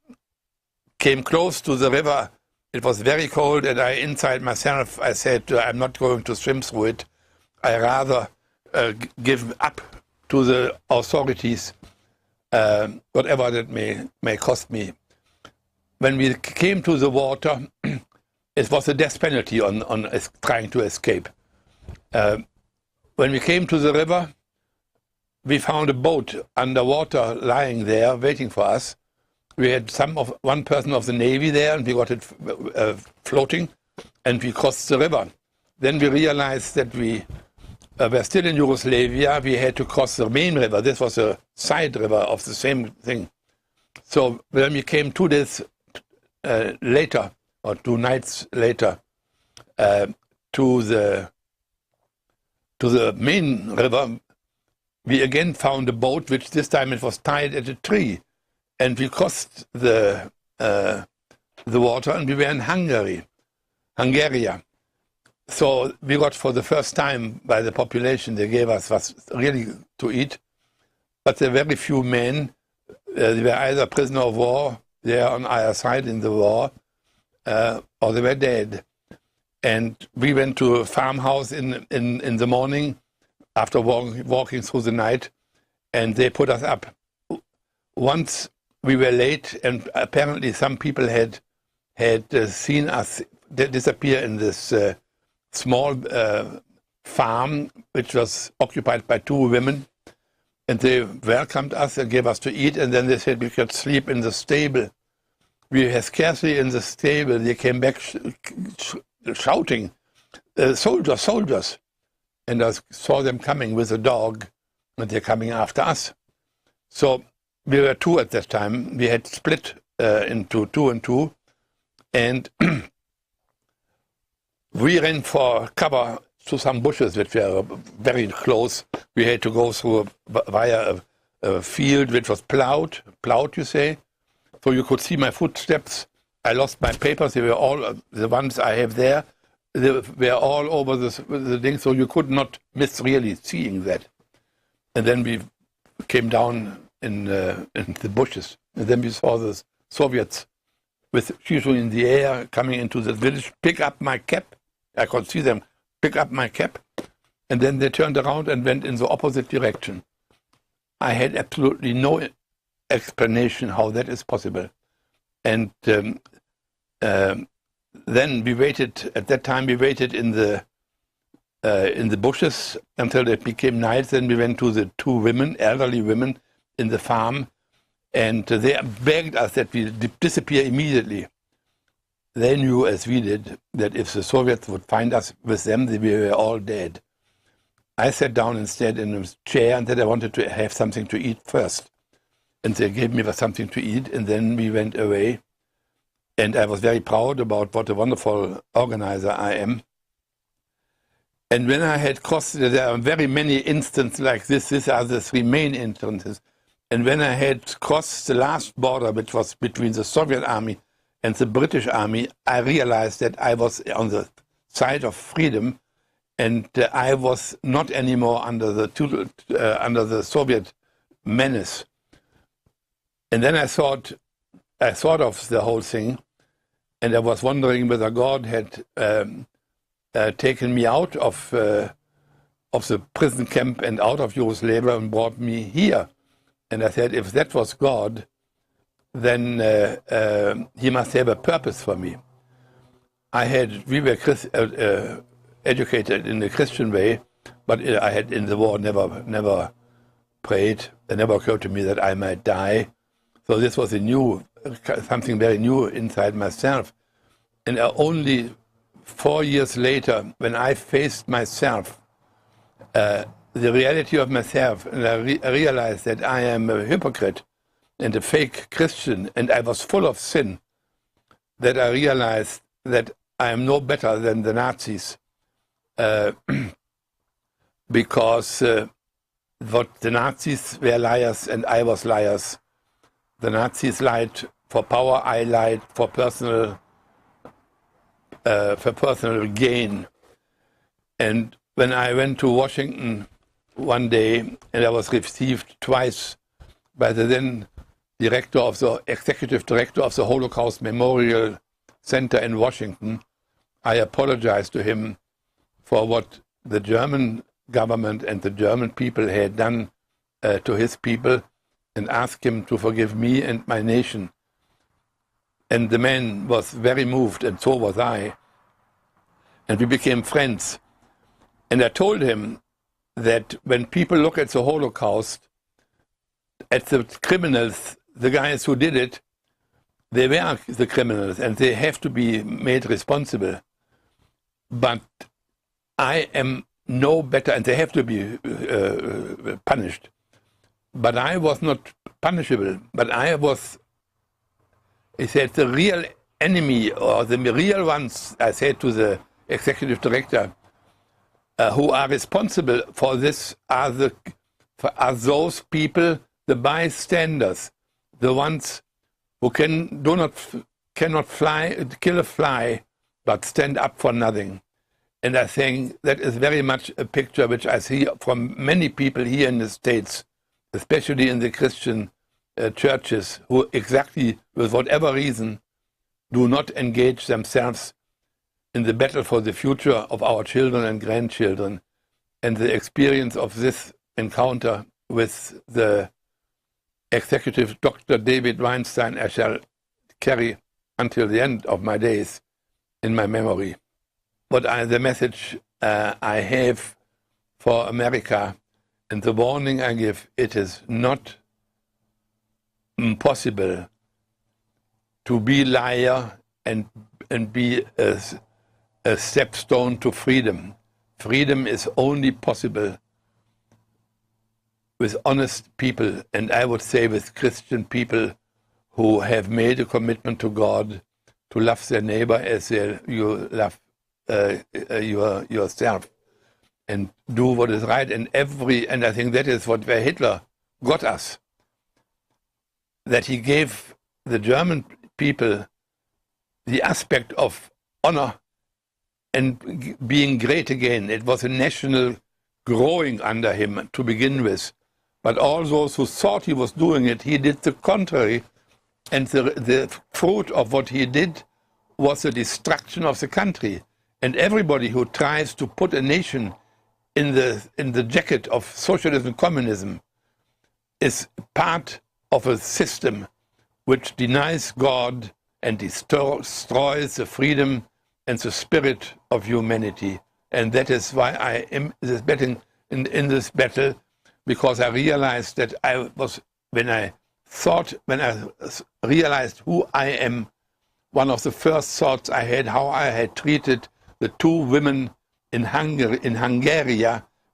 came close to the river, it was very cold, and inside myself I said, I'm not going to swim through it. I rather give up to the authorities, whatever that may cost me. When we came to the water, it was a death penalty on trying to escape. When we came to the river, we found a boat underwater lying there waiting for us. We had one person of the Navy there, and we got it floating, and we crossed the river. Then we realized that we were still in Yugoslavia. We had to cross the main river. This was a side river of the same thing. So when we came 2 days later, or 2 nights later, to the main river, we again found a boat, which this time it was tied at a tree, and we crossed the water, and we were in Hungary. So we got, for the first time by the population, they gave us was really to eat, but there were very few men. They were either prisoner of war there on either side in the war, or they were dead. And we went to a farmhouse in the morning after walking through the night, and they put us up. once we were late, and apparently some people had seen us disappear in this small farm, which was occupied by 2 women, and they welcomed us and gave us to eat, and then they said we could sleep in the stable. We were scarcely in the stable. They came back shouting, soldiers, soldiers. And I saw them coming with a dog, and they're coming after us. So we were 2 at that time. We had split into 2 and 2. And we ran for cover to some bushes which were very close. We had to go through via a field which was plowed you say. So you could see my footsteps. I lost my papers. They were all the ones I have there. They were all over the thing, so you could not miss really seeing that. And then we came down in the bushes. And then we saw the Soviets with Shishu in the air coming into the village, pick up my cap. I could see them pick up my cap. And then they turned around and went in the opposite direction. I had absolutely no explanation how that is possible. And then we waited, at that time we waited in the bushes until it became night. Then we went to the 2 women, elderly women in the farm, and they begged us that we disappear immediately. They knew, as we did, that if the Soviets would find us with them, we were all dead. I sat down instead in a chair and said I wanted to have something to eat first. And they gave me something to eat, and then we went away. And I was very proud about what a wonderful organizer I am. And when I had crossed, there are very many instances like this. These are the 3 main instances. And when I had crossed the last border, which was between the Soviet army and the British army, I realized that I was on the side of freedom, and I was not anymore under the Soviet menace. And then I thought of the whole thing, and I was wondering whether God had taken me out of the prison camp and out of Yugoslavia and brought me here. And I said, if that was God, then he must have a purpose for me. We were educated in the Christian way, but I had in the war never prayed. It never occurred to me that I might die. So this was something very new inside myself. And only 4 years later, when I faced myself, the reality of myself, and I realized that I am a hypocrite and a fake Christian, and I was full of sin, that I realized that I am no better than the Nazis, because what the Nazis were liars and I was liars. The Nazis lied for power, I lied for personal gain. And when I went to Washington one day, and I was received twice by the then executive director of the Holocaust Memorial Center in Washington, I apologized to him for what the German government and the German people had done to his people, and asked him to forgive me and my nation. And the man was very moved, and so was I. And we became friends. And I told him that when people look at the Holocaust, at the criminals, the guys who did it, they were the criminals, and they have to be made responsible. But I am no better, and they have to be punished. But I was not punishable, but I was, he said, the real enemy, or the real ones, I said to the executive director, who are responsible for this are those people, the bystanders, the ones who cannot kill a fly, but stand up for nothing. And I think that is very much a picture which I see from many people here in the States, especially in the Christian churches, who exactly, with whatever reason, do not engage themselves in the battle for the future of our children and grandchildren. And the experience of this encounter with the executive Dr. David Weinstein I shall carry until the end of my days in my memory. But the message I have for America and the warning I give, it is not possible to be liar and be a stepstone to freedom. Freedom is only possible with honest people, and I would say with Christian people who have made a commitment to God to love their neighbor as you love yourself, and do what is right. And I think that is where Hitler got us, that he gave the German people the aspect of honor and being great again. It was a national growing under him to begin with. But all those who thought he was doing it, he did the contrary. And the fruit of what he did was the destruction of the country. And everybody who tries to put a nation in the jacket of socialism and communism is part of a system which denies God and destroys the freedom and the spirit of humanity. And that is why I am in this battle, because I realized that when I realized who I am, one of the first thoughts I had, how I had treated the two women in Hungary,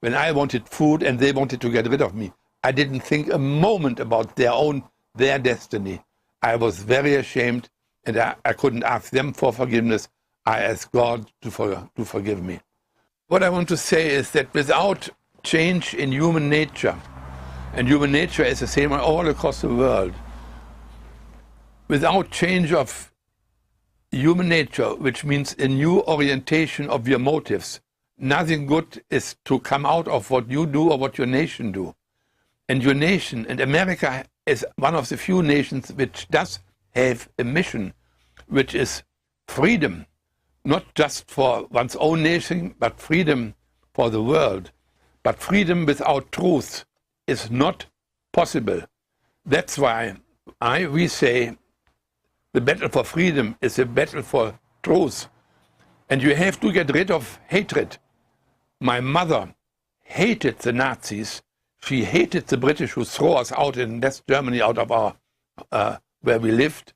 when I wanted food and they wanted to get rid of me. I didn't think a moment about their destiny. I was very ashamed, and I couldn't ask them for forgiveness. I asked God to forgive me. What I want to say is that without change in human nature, and human nature is the same all across the world, without change of human nature, which means a new orientation of your motives, nothing good is to come out of what you do or what your nation do. And your nation, and America is one of the few nations which does have a mission, which is freedom, not just for one's own nation, but freedom for the world. But freedom without truth is not possible. That's why we say the battle for freedom is a battle for truth. And you have to get rid of hatred. My mother hated the Nazis. She hated the British who threw us out in West Germany, out of our where we lived.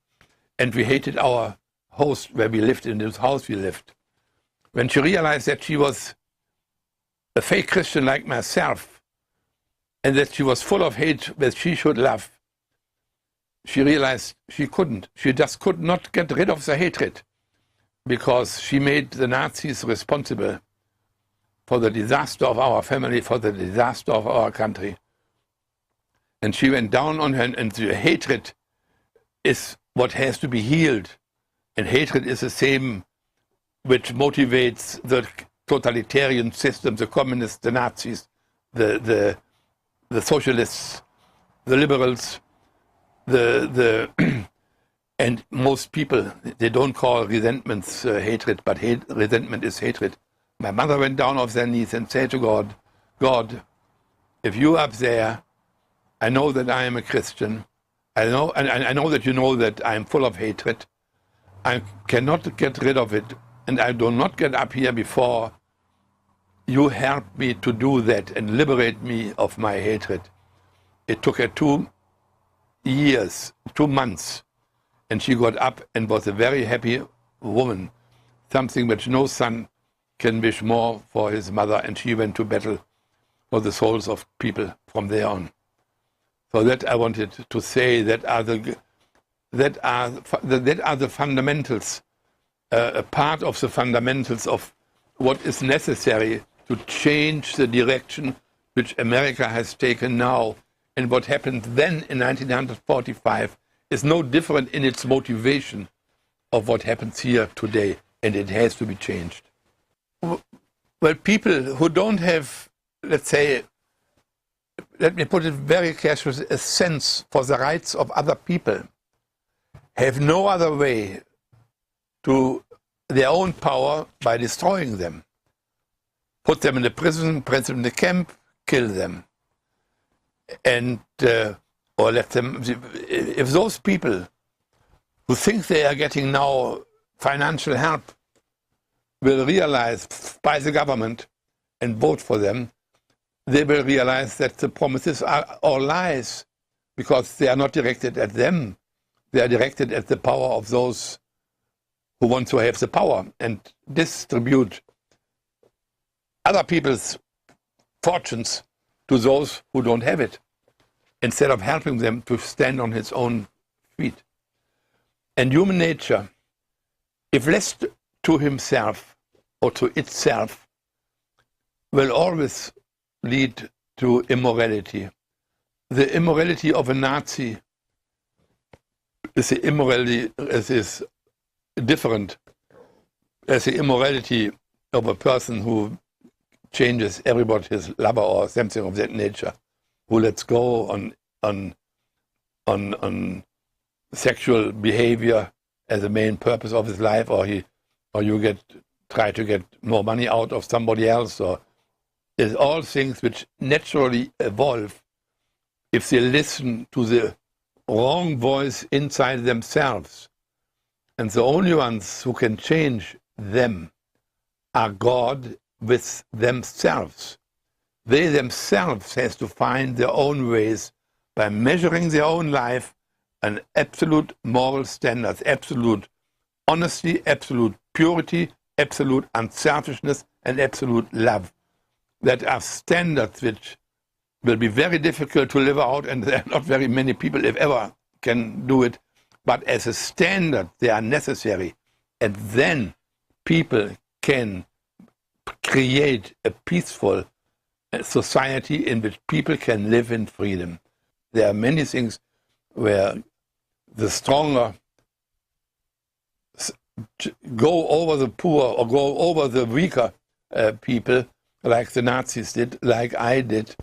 And we hated our host where we lived, in this house we lived. When she realized that she was a fake Christian like myself, and that she was full of hate that she should love, she realized she couldn't. She just could not get rid of the hatred, because she made the Nazis responsible for the disaster of our family, for the disaster of our country. And she went down on her, and the hatred is what has to be healed. And hatred is the same which motivates the totalitarian system, the communists, the Nazis, the socialists, the liberals, and most people, they don't call resentments hatred, but resentment is hatred. My mother went down off their knees and said to God, God, if you up there, I know that I am a Christian, I know that you know that I am full of hatred, I cannot get rid of it, and I do not get up here before you help me to do that and liberate me of my hatred. It took her 2 months, and she got up and was a very happy woman, something which no son can wish more for his mother, and she went to battle for the souls of people from there on. So that I wanted to say, that are the fundamentals, a part of the fundamentals of what is necessary to change the direction which America has taken now. And what happened then in 1945 is no different in its motivation of what happens here today, and it has to be changed. Well, people who don't have, let's say, let me put it very carefully, a sense for the rights of other people, have no other way to their own power by destroying them. Put them in a prison, put them in a camp, kill them. And or let them, if those people who think they are getting now financial help will realize by the government and vote for them, they will realize that the promises are all lies, because they are not directed at them. They are directed at the power of those who want to have the power and distribute other people's fortunes to those who don't have it, instead of helping them to stand on its own feet. And human nature, if left to himself or to itself, will always lead to immorality. The immorality of a Nazi is the immorality is different as the immorality of a person who changes everybody his lover or something of that nature, who lets go on sexual behavior as the main purpose of his life, or you try to get more money out of somebody else, or is all things which naturally evolve if they listen to the wrong voice inside themselves. And the only ones who can change them are God with themselves. They themselves has to find their own ways by measuring their own life and absolute moral standards, absolute honesty, absolute purity, absolute unselfishness, and absolute love. That are standards which will be very difficult to live out, and there are not very many people, if ever, can do it. But as a standard, they are necessary. And then people can create a peaceful society in which people can live in freedom. There are many things where the stronger go over the poor or go over the weaker people, like the Nazis did, like I did.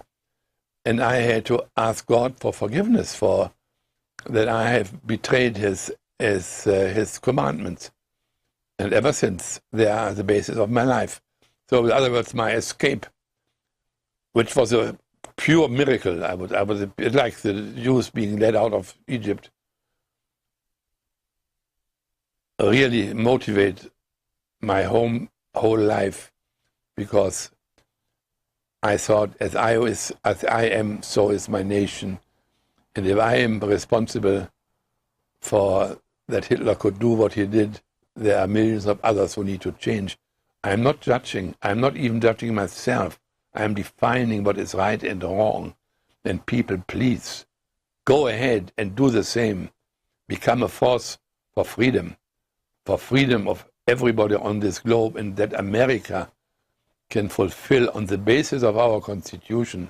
And I had to ask God for forgiveness for that I have betrayed his commandments. And ever since, they are the basis of my life. So in other words, my escape, which was a pure miracle, I was a bit like the Jews being led out of Egypt, really motivate my whole life, because I thought, as I am, so is my nation. And if I am responsible for that Hitler could do what he did, there are millions of others who need to change. I am not judging. I am not even judging myself. I am defining what is right and wrong. And people, please, go ahead and do the same. Become a force for freedom of everybody on this globe, and that America can fulfill, on the basis of our Constitution,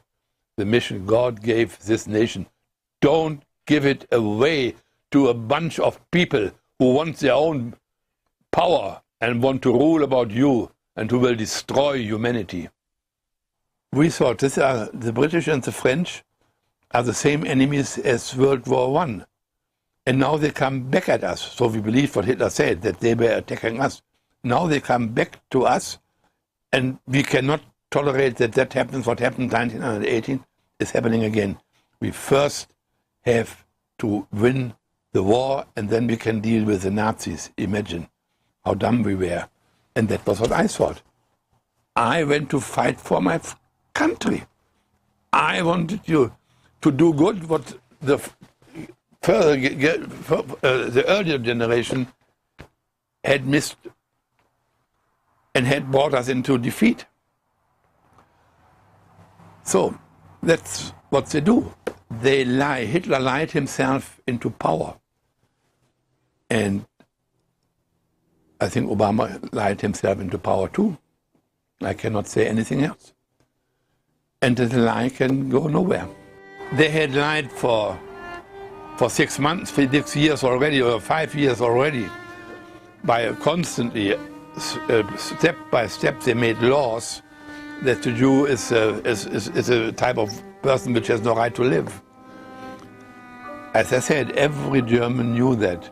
the mission God gave this nation. Don't give it away to a bunch of people who want their own power and want to rule about you, and who will destroy humanity. We thought the British and the French are the same enemies as World War I. And now they come back at us. So we believe what Hitler said, that they were attacking us. Now they come back to us, and we cannot tolerate that happens. What happened in 1918 is happening again. We first have to win the war, and then we can deal with the Nazis. Imagine how dumb we were. And that was what I thought. I went to fight for my country. I wanted you to do good what the earlier generation had missed and had brought us into defeat. So that's what they do. They lie. Hitler lied himself into power. And I think Obama lied himself into power too. I cannot say anything else. And the lie can go nowhere. They had lied for 6 months, for 6 years already, or 5 years already, by constantly, step by step, they made laws that the Jew is a type of person which has no right to live. As I said, every German knew that.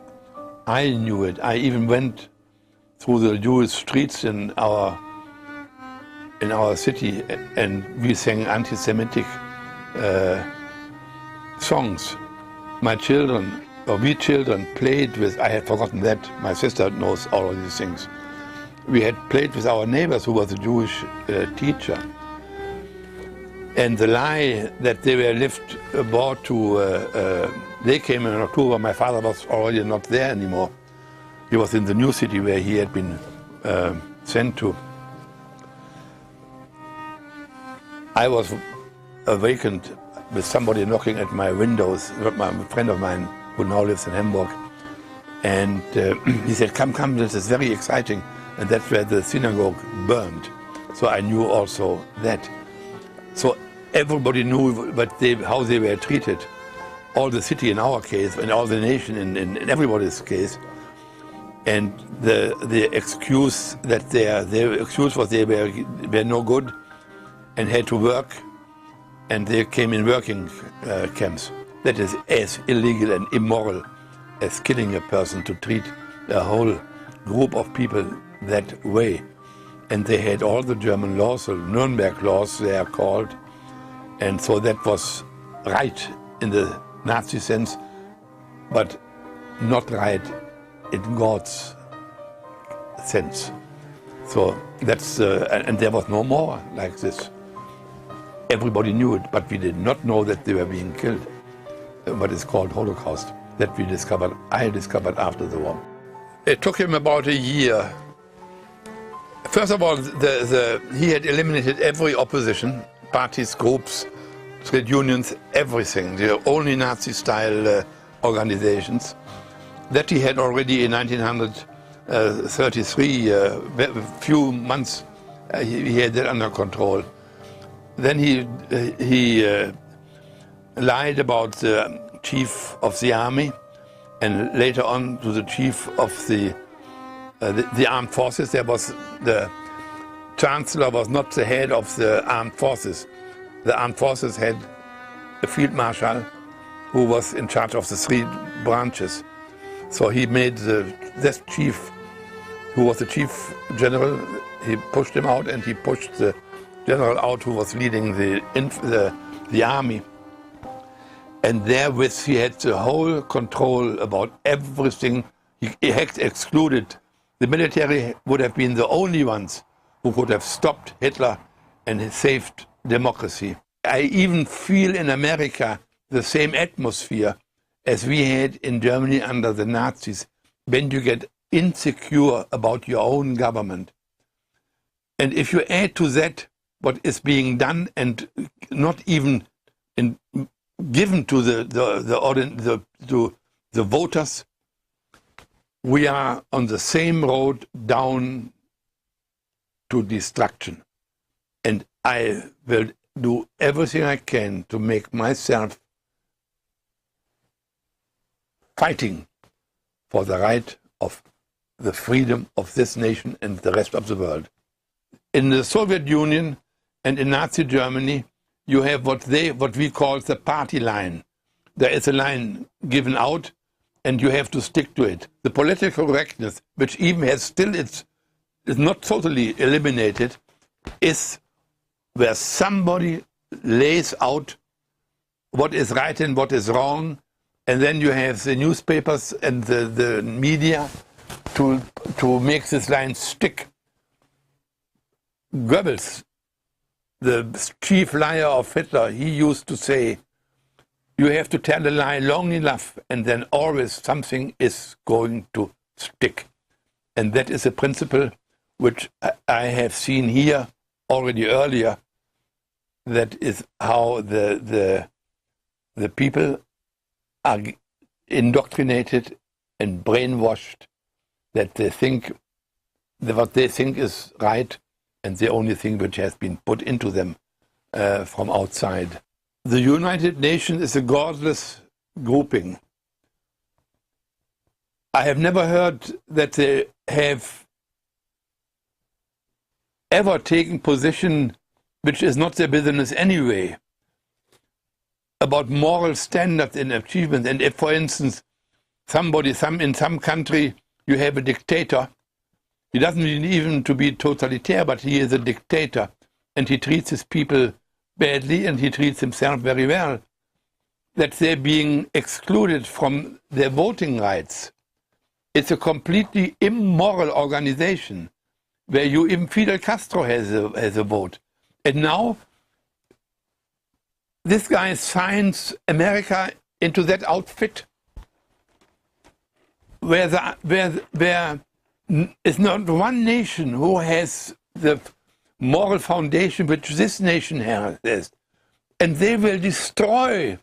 I knew it. I even went through the Jewish streets in our city, and we sang anti-Semitic songs my children, or we children, played with. I had forgotten that. My sister knows all of these things. We had played with our neighbors who was a Jewish teacher. And the lie that they were left aboard to, they came in October. My father was already not there anymore. He was in the new city where he had been sent to. I was awakened with somebody knocking at my windows, a friend of mine who now lives in Hamburg. And he said, come, come, this is very exciting. And that's where the synagogue burned. So I knew also that. So everybody knew how they were treated. All the city in our case, and all the nation in everybody's case. And the excuse that their excuse was they were no good and had to work, and they came in working camps. That is as illegal and immoral as killing a person, to treat a whole group of people that way. And they had all the German laws, the Nuremberg laws they are called, and so that was right in the Nazi sense, but not right in God's sense. So that's, and there was no more like this. Everybody knew it, but we did not know that they were being killed. What is called Holocaust, that we discovered, I discovered after the war. It took him about a year. First of all, he had eliminated every opposition, parties, groups, trade unions, everything. They were only Nazi-style organizations. That he had already in 1933, a few months, he had that under control. Then he lied about the chief of the army, and later on to the chief of the armed forces. There was the chancellor was not the head of the armed forces. The armed forces had a field marshal who was in charge of the three branches. So he made this chief, who was the chief general, he pushed him out, and he pushed the general out who was leading the army. And therewith he had the whole control about everything. He had excluded. The military would have been the only ones who could have stopped Hitler and saved democracy. I even feel in America the same atmosphere as we had in Germany under the Nazis, when you get insecure about your own government. And if you add to that what is being done and not even given to the voters, we are on the same road down to destruction. And I will do everything I can to make myself fighting for the right of the freedom of this nation and the rest of the world. In the Soviet Union and in Nazi Germany, you have what we call the party line. There is a line given out, and you have to stick to it. The political correctness, which even has still is not totally eliminated, is where somebody lays out what is right and what is wrong, and then you have the newspapers and the media to make this line stick. Goebbels, the chief liar of Hitler, he used to say, you have to tell a lie long enough, and then always something is going to stick. And that is a principle which I have seen here already earlier. That is how the people are indoctrinated and brainwashed, that they think that what they think is right, and the only thing which has been put into them from outside. The United Nations is a godless grouping. I have never heard that they have ever taken position which is not their business anyway, about moral standards and achievements. And if, for instance, in some country, you have a dictator, he doesn't need even to be totalitarian, but he is a dictator, and he treats his people badly, and he treats himself very well. that they're being excluded from their voting rights. It's a completely immoral organization where even Fidel Castro has a vote. And now this guy signs America into that outfit where there is not one nation who has the moral foundation which this nation has. And they will destroy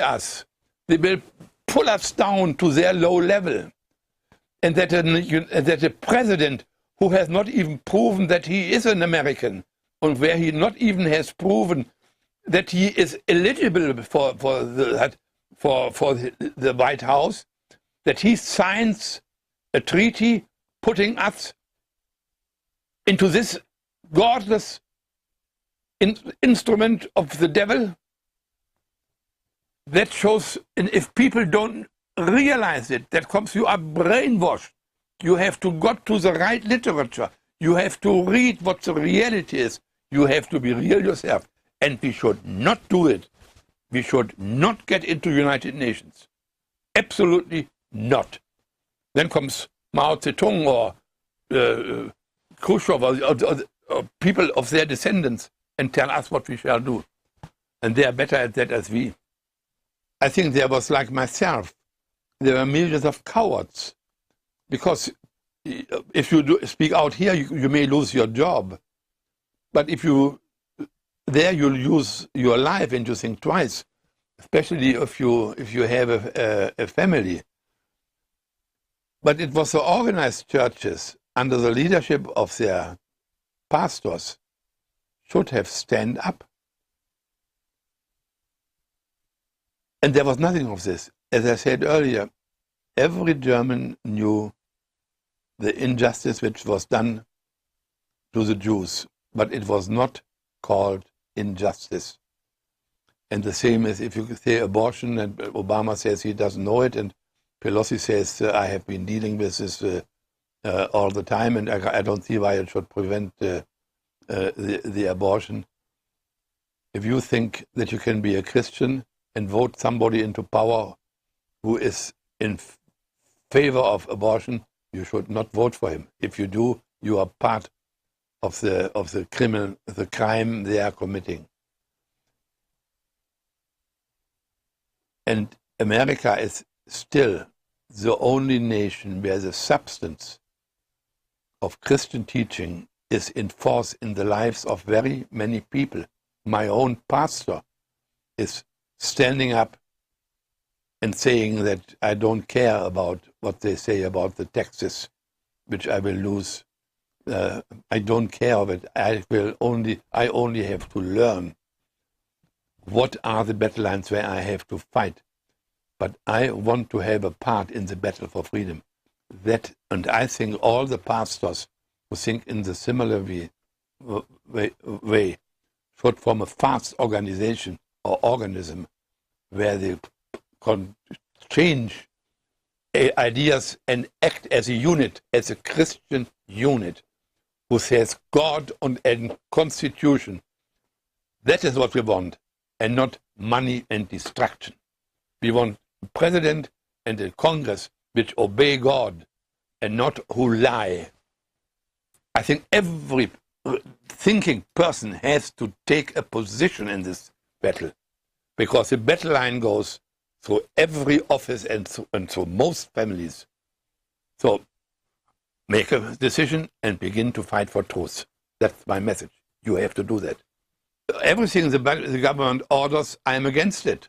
us. They will pull us down to their low level. And that a president who has not even proven that he is an American, and where he not even has proven that he is eligible for the White House, that he signs a treaty putting us into this godless instrument of the devil. That shows, and if people don't realize it, that comes, you are brainwashed. You have to go to the right literature. You have to read what the reality is. You have to be real yourself. And we should not do it. We should not get into United Nations. Absolutely not. Then comes Mao Zedong or Khrushchev or people of their descendants and tell us what we shall do. And they are better at that as we. I think there was, like myself, there were millions of cowards. Because if you speak out here, you may lose your job. But if you'll lose your life, and you think twice, especially if you have a family. But it was the organized churches, under the leadership of their pastors, should have stand up. And there was nothing of this. As I said earlier, every German knew the injustice which was done to the Jews, but it was not called injustice. And the same as if you say abortion, and Obama says he doesn't know it, and Pelosi says, I have been dealing with this all the time, and I don't see why it should prevent the abortion. If you think that you can be a Christian and vote somebody into power who is in favor of abortion, you should not vote for him. If you do, you are part of the crime they are committing. And America is still the only nation where the substance of Christian teaching is enforced in the lives of very many people. My own pastor is standing up and saying that I don't care about what they say about the taxes, which I will lose. I don't care of it. I only have to learn what are the battle lines where I have to fight. But I want to have a part in the battle for freedom. And I think all the pastors who think in the similar way should form a fast organization or organism where they can change ideas and act as a unit, as a Christian unit, who says God and Constitution. That is what we want, and not money and destruction. We want a president and a Congress which obey God and not who lie. I think every thinking person has to take a position in this battle, because the battle line goes through every office and through most families. So make a decision and begin to fight for truth. That's my message. You have to do that. Everything the government orders, I am against it.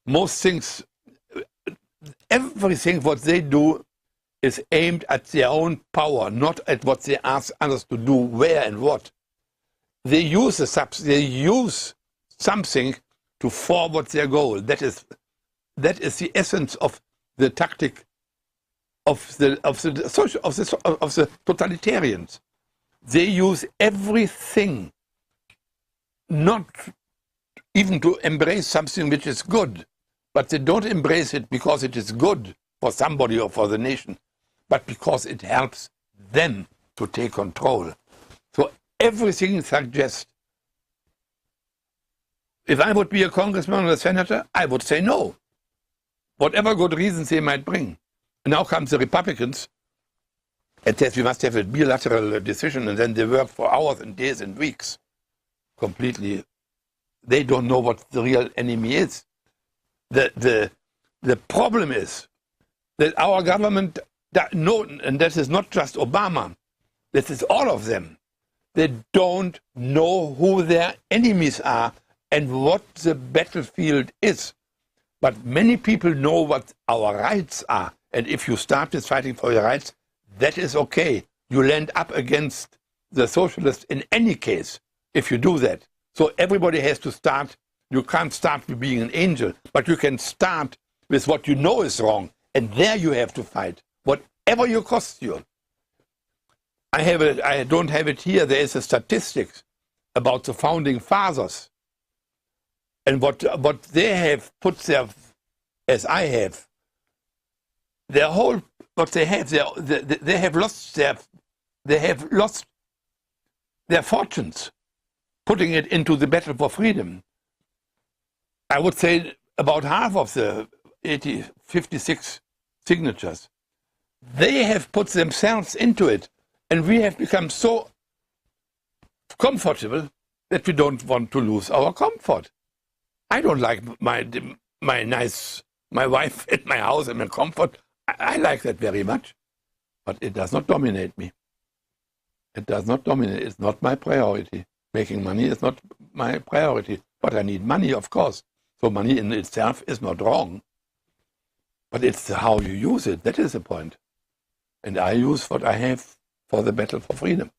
Most things, everything what they do is aimed at their own power, not at what they ask others to do, where and what. They use something to forward their goal. That is the essence of the tactic of the totalitarians. They use everything not even to embrace something which is good, but they don't embrace it because it is good for somebody or for the nation, but because it helps them to take control. So everything suggests If I would be a congressman or a senator, I would say no. Whatever good reasons they might bring. And now comes the Republicans and says we must have a bilateral decision, and then they work for hours and days and weeks. Completely. They don't know what the real enemy is. The problem is that our government, and that is not just Obama, this is all of them. They don't know who their enemies are and what the battlefield is. But many people know what our rights are. And if you start with fighting for your rights, that is okay. You land up against the socialists in any case if you do that. So everybody has to start. You can't start with being an angel, but you can start with what you know is wrong. And there you have to fight, whatever you cost you. I don't have it here. There is a statistics about the founding fathers and what they have put there, as I have. Their whole what they have, they have lost their fortunes, putting it into the battle for freedom. I would say about half of the 56 signatures, they have put themselves into it. And we have become so comfortable that we don't want to lose our comfort. I don't like my wife at my house and my comfort. I like that very much. But it does not dominate me. It does not dominate. It's not my priority. Making money is not my priority. But I need money, of course. So money in itself is not wrong. But it's how you use it. That is the point. And I use what I have for the battle for freedom.